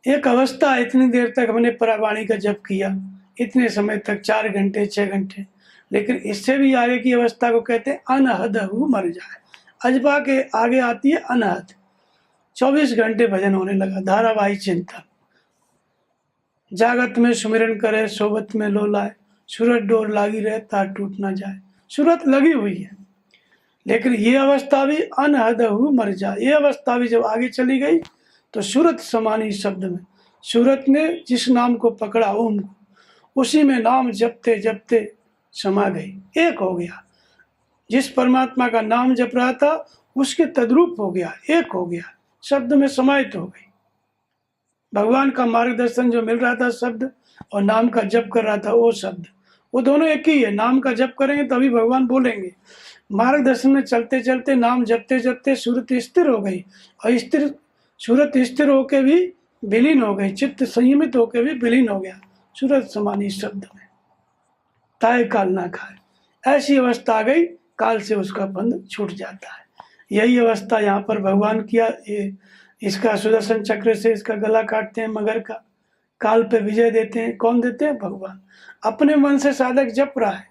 एक अवस्था है, इतनी देर तक हमने परावाणी का जप किया, इतने समय तक 4 घंटे 6 घंटे, लेकिन इससे भी आगे की अवस्था को कहते हैं अनहदहु मर जाए। अजपा के आगे आती है अनहद। 24 घंटे भजन होने लगा, धारावाहिक चिंतन, जागत में सुमिरन करे, सोबत में लोलाए, सूरत डोर लागी रहे तार टूट ना जाए। सूरत लगी हुई है, लेकिन ये अवस्था भी अनहदहु मर जाए। ये अवस्था भी जब आगे चली गई तो सूरत समानी शब्द में, सूरत ने जिस नाम को पकड़ा ओम को, उसी में नाम जपते जपते समा गई, एक हो गया। जिस परमात्मा का नाम जप रहा था उसके तद्रूप हो गया, एक हो गया, शब्द में समाहित हो गई। भगवान का मार्गदर्शन जो मिल रहा था शब्द, और नाम का जप कर रहा था वो शब्द, वो दोनों एक ही है। नाम का जप करेंगे तभी भगवान बोलेंगे। मार्गदर्शन में चलते चलते, नाम जपते जपते सूरत स्थिर हो गई, और स्थिर सूरत स्थिर होके भी विलीन हो गई, चित्त संयमित होके भी विलीन हो गया सूरत समानी शब्द में। ताए काल ना खाए, ऐसी अवस्था आ गई, काल से उसका बंध छूट जाता है। यही अवस्था यहाँ पर भगवान किया। इसका सुदर्शन चक्र से इसका गला काटते हैं मगर का, काल पे विजय देते हैं। कौन देते हैं? भगवान। अपने मन से साधक जप रहा है,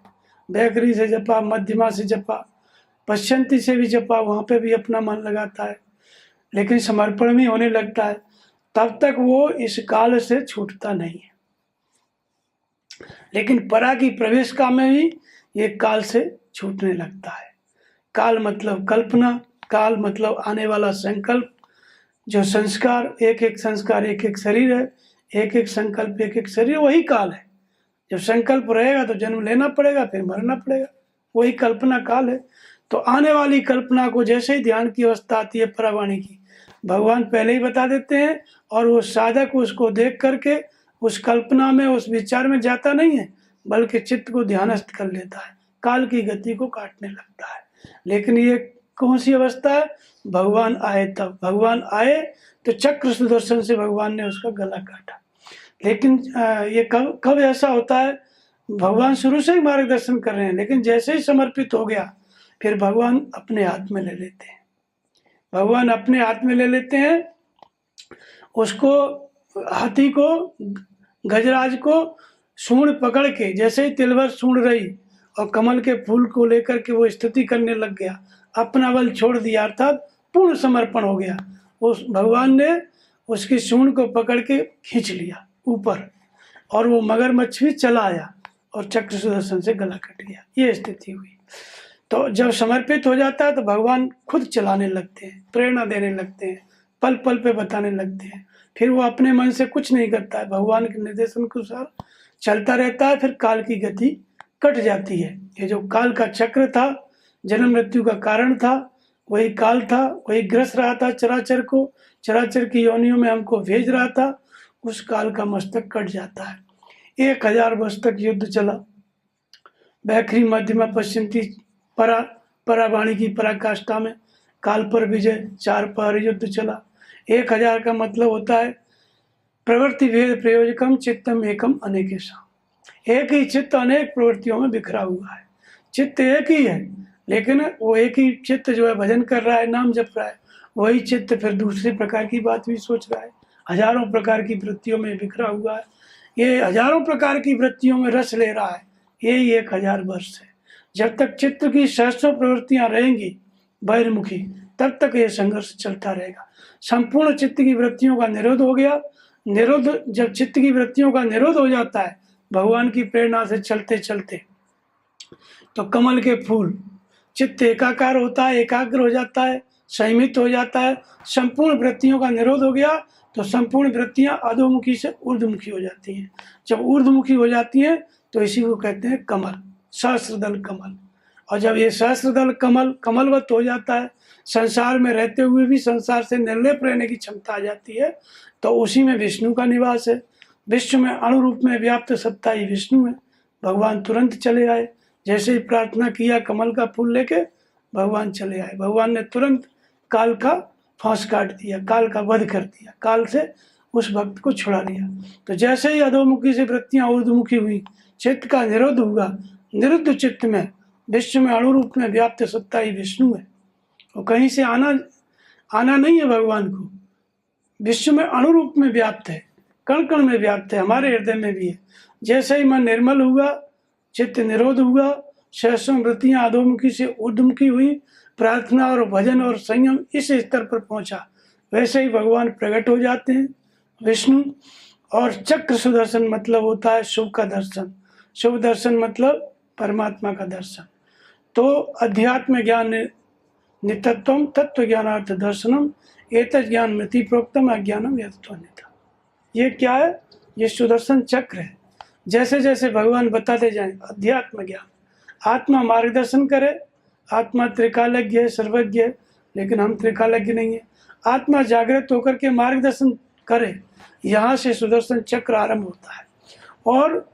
बैखरी से जपा, मध्यमा से जपा, पश्चंती से भी जपा, वहाँ पे भी अपना मन लगाता है, लेकिन समर्पण भी होने लगता है, तब तक वो इस काल से छूटता नहीं है। लेकिन परा की प्रवेश का में भी ये काल से छूटने लगता है। काल मतलब कल्पना, काल मतलब आने वाला संकल्प, जो संस्कार, एक एक संस्कार एक एक शरीर है, एक एक संकल्प एक एक शरीर, वही काल है। जब संकल्प रहेगा तो जन्म लेना पड़ेगा, फिर मरना पड़ेगा, वही कल्पना काल है। तो आने वाली कल्पना को जैसे ही ध्यान की अवस्था आती है परावाणी की, भगवान पहले ही बता देते हैं, और वो साधक उसको देख करके उस कल्पना में, उस विचार में जाता नहीं है, बल्कि चित्त को ध्यानस्थ कर लेता है, काल की गति को काटने लगता है। लेकिन ये कौन सी अवस्था है? भगवान आए तब। भगवान आए तो चक्र सुदर्शन से भगवान ने उसका गला काटा। लेकिन ये कब ऐसा होता है? भगवान शुरू से ही मार्गदर्शन कर रहे हैं, लेकिन जैसे ही समर्पित हो गया, फिर भगवान अपने हाथ में ले लेते हैं। भगवान अपने हाथ में ले लेते हैं, उसको हाथी को, गजराज को सूंड पकड़ के, जैसे ही तिलवर सूंड रही और कमल के फूल को लेकर के वो स्तुति करने लग गया, अपना बल छोड़ दिया, अर्थात पूर्ण समर्पण हो गया। उस भगवान ने उसकी सूंड को पकड़ के खींच लिया ऊपर, और वो मगरमच्छ भी चला आया और चक्र सुदर्शन से गला कट गया। ये स्थिति हुई। तो जब समर्पित हो जाता है तो भगवान खुद चलाने लगते हैं, प्रेरणा देने लगते हैं, पल पल पे बताने लगते हैं। फिर वो अपने मन से कुछ नहीं करता है, भगवान के निर्देशन के अनुसार चलता रहता है। फिर काल की गति कट जाती है। ये जो काल का चक्र था, जन्म मृत्यु का कारण था, वही काल था, वही ग्रस रहा था चराचर को, चराचर की योनियों में हमको भेज रहा था। उस काल का मस्तक कट जाता है। 1000 वर्ष तक युद्ध चला। बैखरी मध्यमा पश्चिमी परावाणी की पराकाष्ठा में काल पर विजय, 4 पहर युद्ध चला। 1000 का मतलब होता है प्रवृत्ति भेद प्रयोजकम चित्तम एकम अनेकेशा। एक ही चित्त अनेक प्रवृत्तियों में बिखरा हुआ है। चित्त एक ही है, लेकिन वो एक ही चित्त जो है भजन कर रहा है, नाम जप रहा है, वही चित्त फिर दूसरे प्रकार की बात भी सोच रहा है। हजारों प्रकार की वृत्तियों में बिखरा हुआ है। ये हजारों प्रकार की वृत्तियों में रस ले रहा है। यही 1000 वर्ष है। जब तक चित्त की सहस्रों प्रवृत्तियां रहेंगी बहिर्मुखी, तब तक ये संघर्ष चलता रहेगा। संपूर्ण चित्त की वृत्तियों का निरोध हो गया। जब चित्त की वृत्तियों का निरोध हो जाता है भगवान की प्रेरणा से चलते चलते, तो कमल के फूल, चित्त एकाकार होता है, एकाग्र हो जाता है, संयमित हो जाता है। संपूर्ण वृत्तियों का निरोध हो गया तो संपूर्ण वृत्तियां अधोमुखी से ऊर्ध्वमुखी हो जाती हैं। जब ऊर्ध्वमुखी हो जाती हैं तो इसी को कहते हैं कमल, सहस्त्रदल कमल। और जब ये सहस्त्रदल कमलवत हो जाता है, संसार में रहते हुए भी संसार से निर्लेप रहने की क्षमता आ जाती है, तो उसी में विष्णु का निवास है। विश्व में अणु रूप में व्याप्त सत्ता ही विष्णु है। भगवान तुरंत चले आए। जैसे ही प्रार्थना किया कमल का फूल लेके भगवान चले आए। भगवान ने तुरंत काल का फांस काट दिया, काल का वध कर दिया, काल से उस भक्त को छुड़ा लिया। तो जैसे ही अधोमुखी से वृत्तियां ऊर्ध्वमुखी हुई, चित्त का निरोध हुआ। निरुद्ध चित्त में विश्व में अणु रूप में व्याप्त सत्ता ही विष्णु है। और कहीं से आना नहीं है भगवान को। विश्व में अणु रूप में व्याप्त है, कण कण में व्याप्त है, हमारे हृदय में भी है। जैसे ही मन निर्मल हुआ, चित्त निरोध हुआ, सहस्रों वृत्तियां अधोमुखी से ऊर्ध्वमुखी हुई, प्रार्थना और भजन और संयम इस स्तर पर पहुंचा, वैसे ही भगवान प्रकट हो जाते हैं विष्णु। और चक्र सुदर्शन मतलब होता है शुभ का दर्शन। शुभ दर्शन मतलब परमात्मा का दर्शन। तो अध्यात्म ज्ञान नित्यत्वम तत्व ज्ञानार्थ दर्शनम एतत् ज्ञान मृति प्रोक्तम अज्ञानम यथोन्यथा। ये क्या है? ये सुदर्शन चक्र है। जैसे जैसे भगवान बताते जाएं अध्यात्म ज्ञान, आत्मा मार्गदर्शन करे। आत्मा त्रिकालज्ञ है, सर्वज्ञ है, लेकिन हम त्रिकालज्ञ नहीं है। आत्मा जागृत होकर के मार्गदर्शन करे, यहाँ से सुदर्शन चक्र आरंभ होता है। और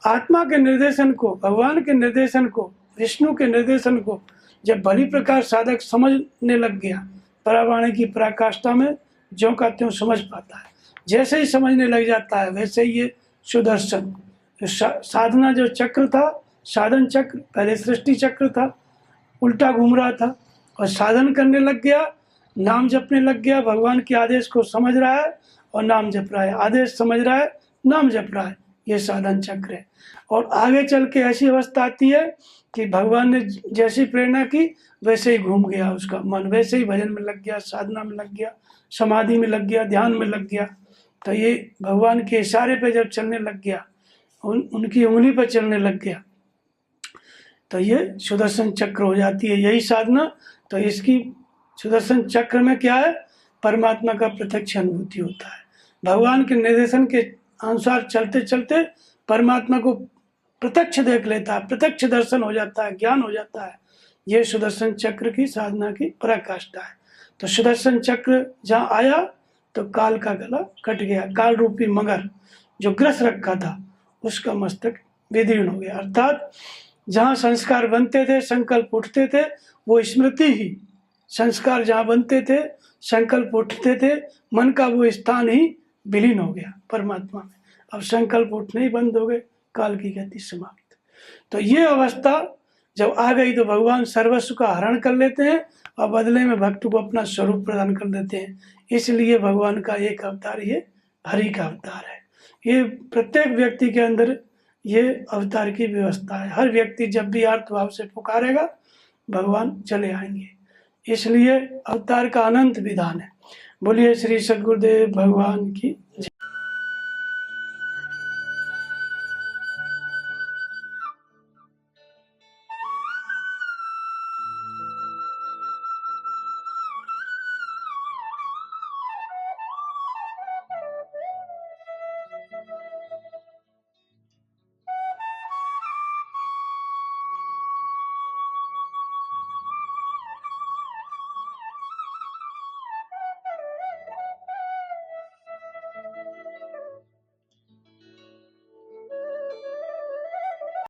आत्मा के निर्देशन को, भगवान के निर्देशन को, विष्णु के निर्देशन को जब भली प्रकार साधक समझने लग गया, परावाणी की पराकाष्ठा में ज्यों का त्यों समझ पाता है। जैसे ही समझने लग जाता है वैसे ही ये सुदर्शन साधना जो चक्र था, साधन चक्र, पहले सृष्टि चक्र था, उल्टा घूम रहा था, और साधन करने लग गया, नाम जपने लग गया, भगवान के आदेश को समझ रहा है और नाम जप रहा है, आदेश समझ रहा है, नाम जप रहा है। ये साधन चक्र है। और आगे चल के ऐसी अवस्था आती है कि भगवान ने जैसी प्रेरणा की वैसे ही घूम गया उसका मन, वैसे ही भजन में लग गया, साधना में लग गया, समाधि में लग गया, ध्यान में लग गया। तो ये भगवान के इशारे पे जब चलने लग गया, उनकी उंगली पर चलने लग गया, तो ये सुदर्शन चक्र हो जाती है यही साधना। तो इसकी सुदर्शन चक्र में क्या है? परमात्मा का प्रत्यक्ष अनुभूति होता है। भगवान के निर्देशन के अनुसार चलते चलते परमात्मा को प्रत्यक्ष देख लेता है, प्रत्यक्ष दर्शन हो जाता है, ज्ञान हो जाता है। ये सुदर्शन चक्र की साधना की पराकाष्ठा है। तो सुदर्शन चक्र जहाँ आया तो काल का गला कट गया। काल रूपी मगर जो ग्रस रखा था उसका मस्तक विदीर्ण हो गया। अर्थात जहाँ संस्कार बनते थे, संकल्प उठते थे, वो स्मृति ही, संस्कार जहाँ बनते थे, संकल्प उठते थे, मन का वो स्थान ही विलीन हो गया परमात्मा में। अब संकल्प उठने ही बंद हो गए, काल की गति समाप्त। तो ये अवस्था जब आ गई तो भगवान सर्वस्व का हरण कर लेते हैं और बदले में भक्त को अपना स्वरूप प्रदान कर देते हैं। इसलिए भगवान का एक अवतार ये हरि का अवतार है। ये प्रत्येक व्यक्ति के अंदर ये अवतार की व्यवस्था है। हर व्यक्ति जब भी आर्त भाव से पुकारेगा भगवान चले आएंगे, इसलिए अवतार का अनंत विधान है। बोलिए श्री सद्गुरुदेव भगवान की जय।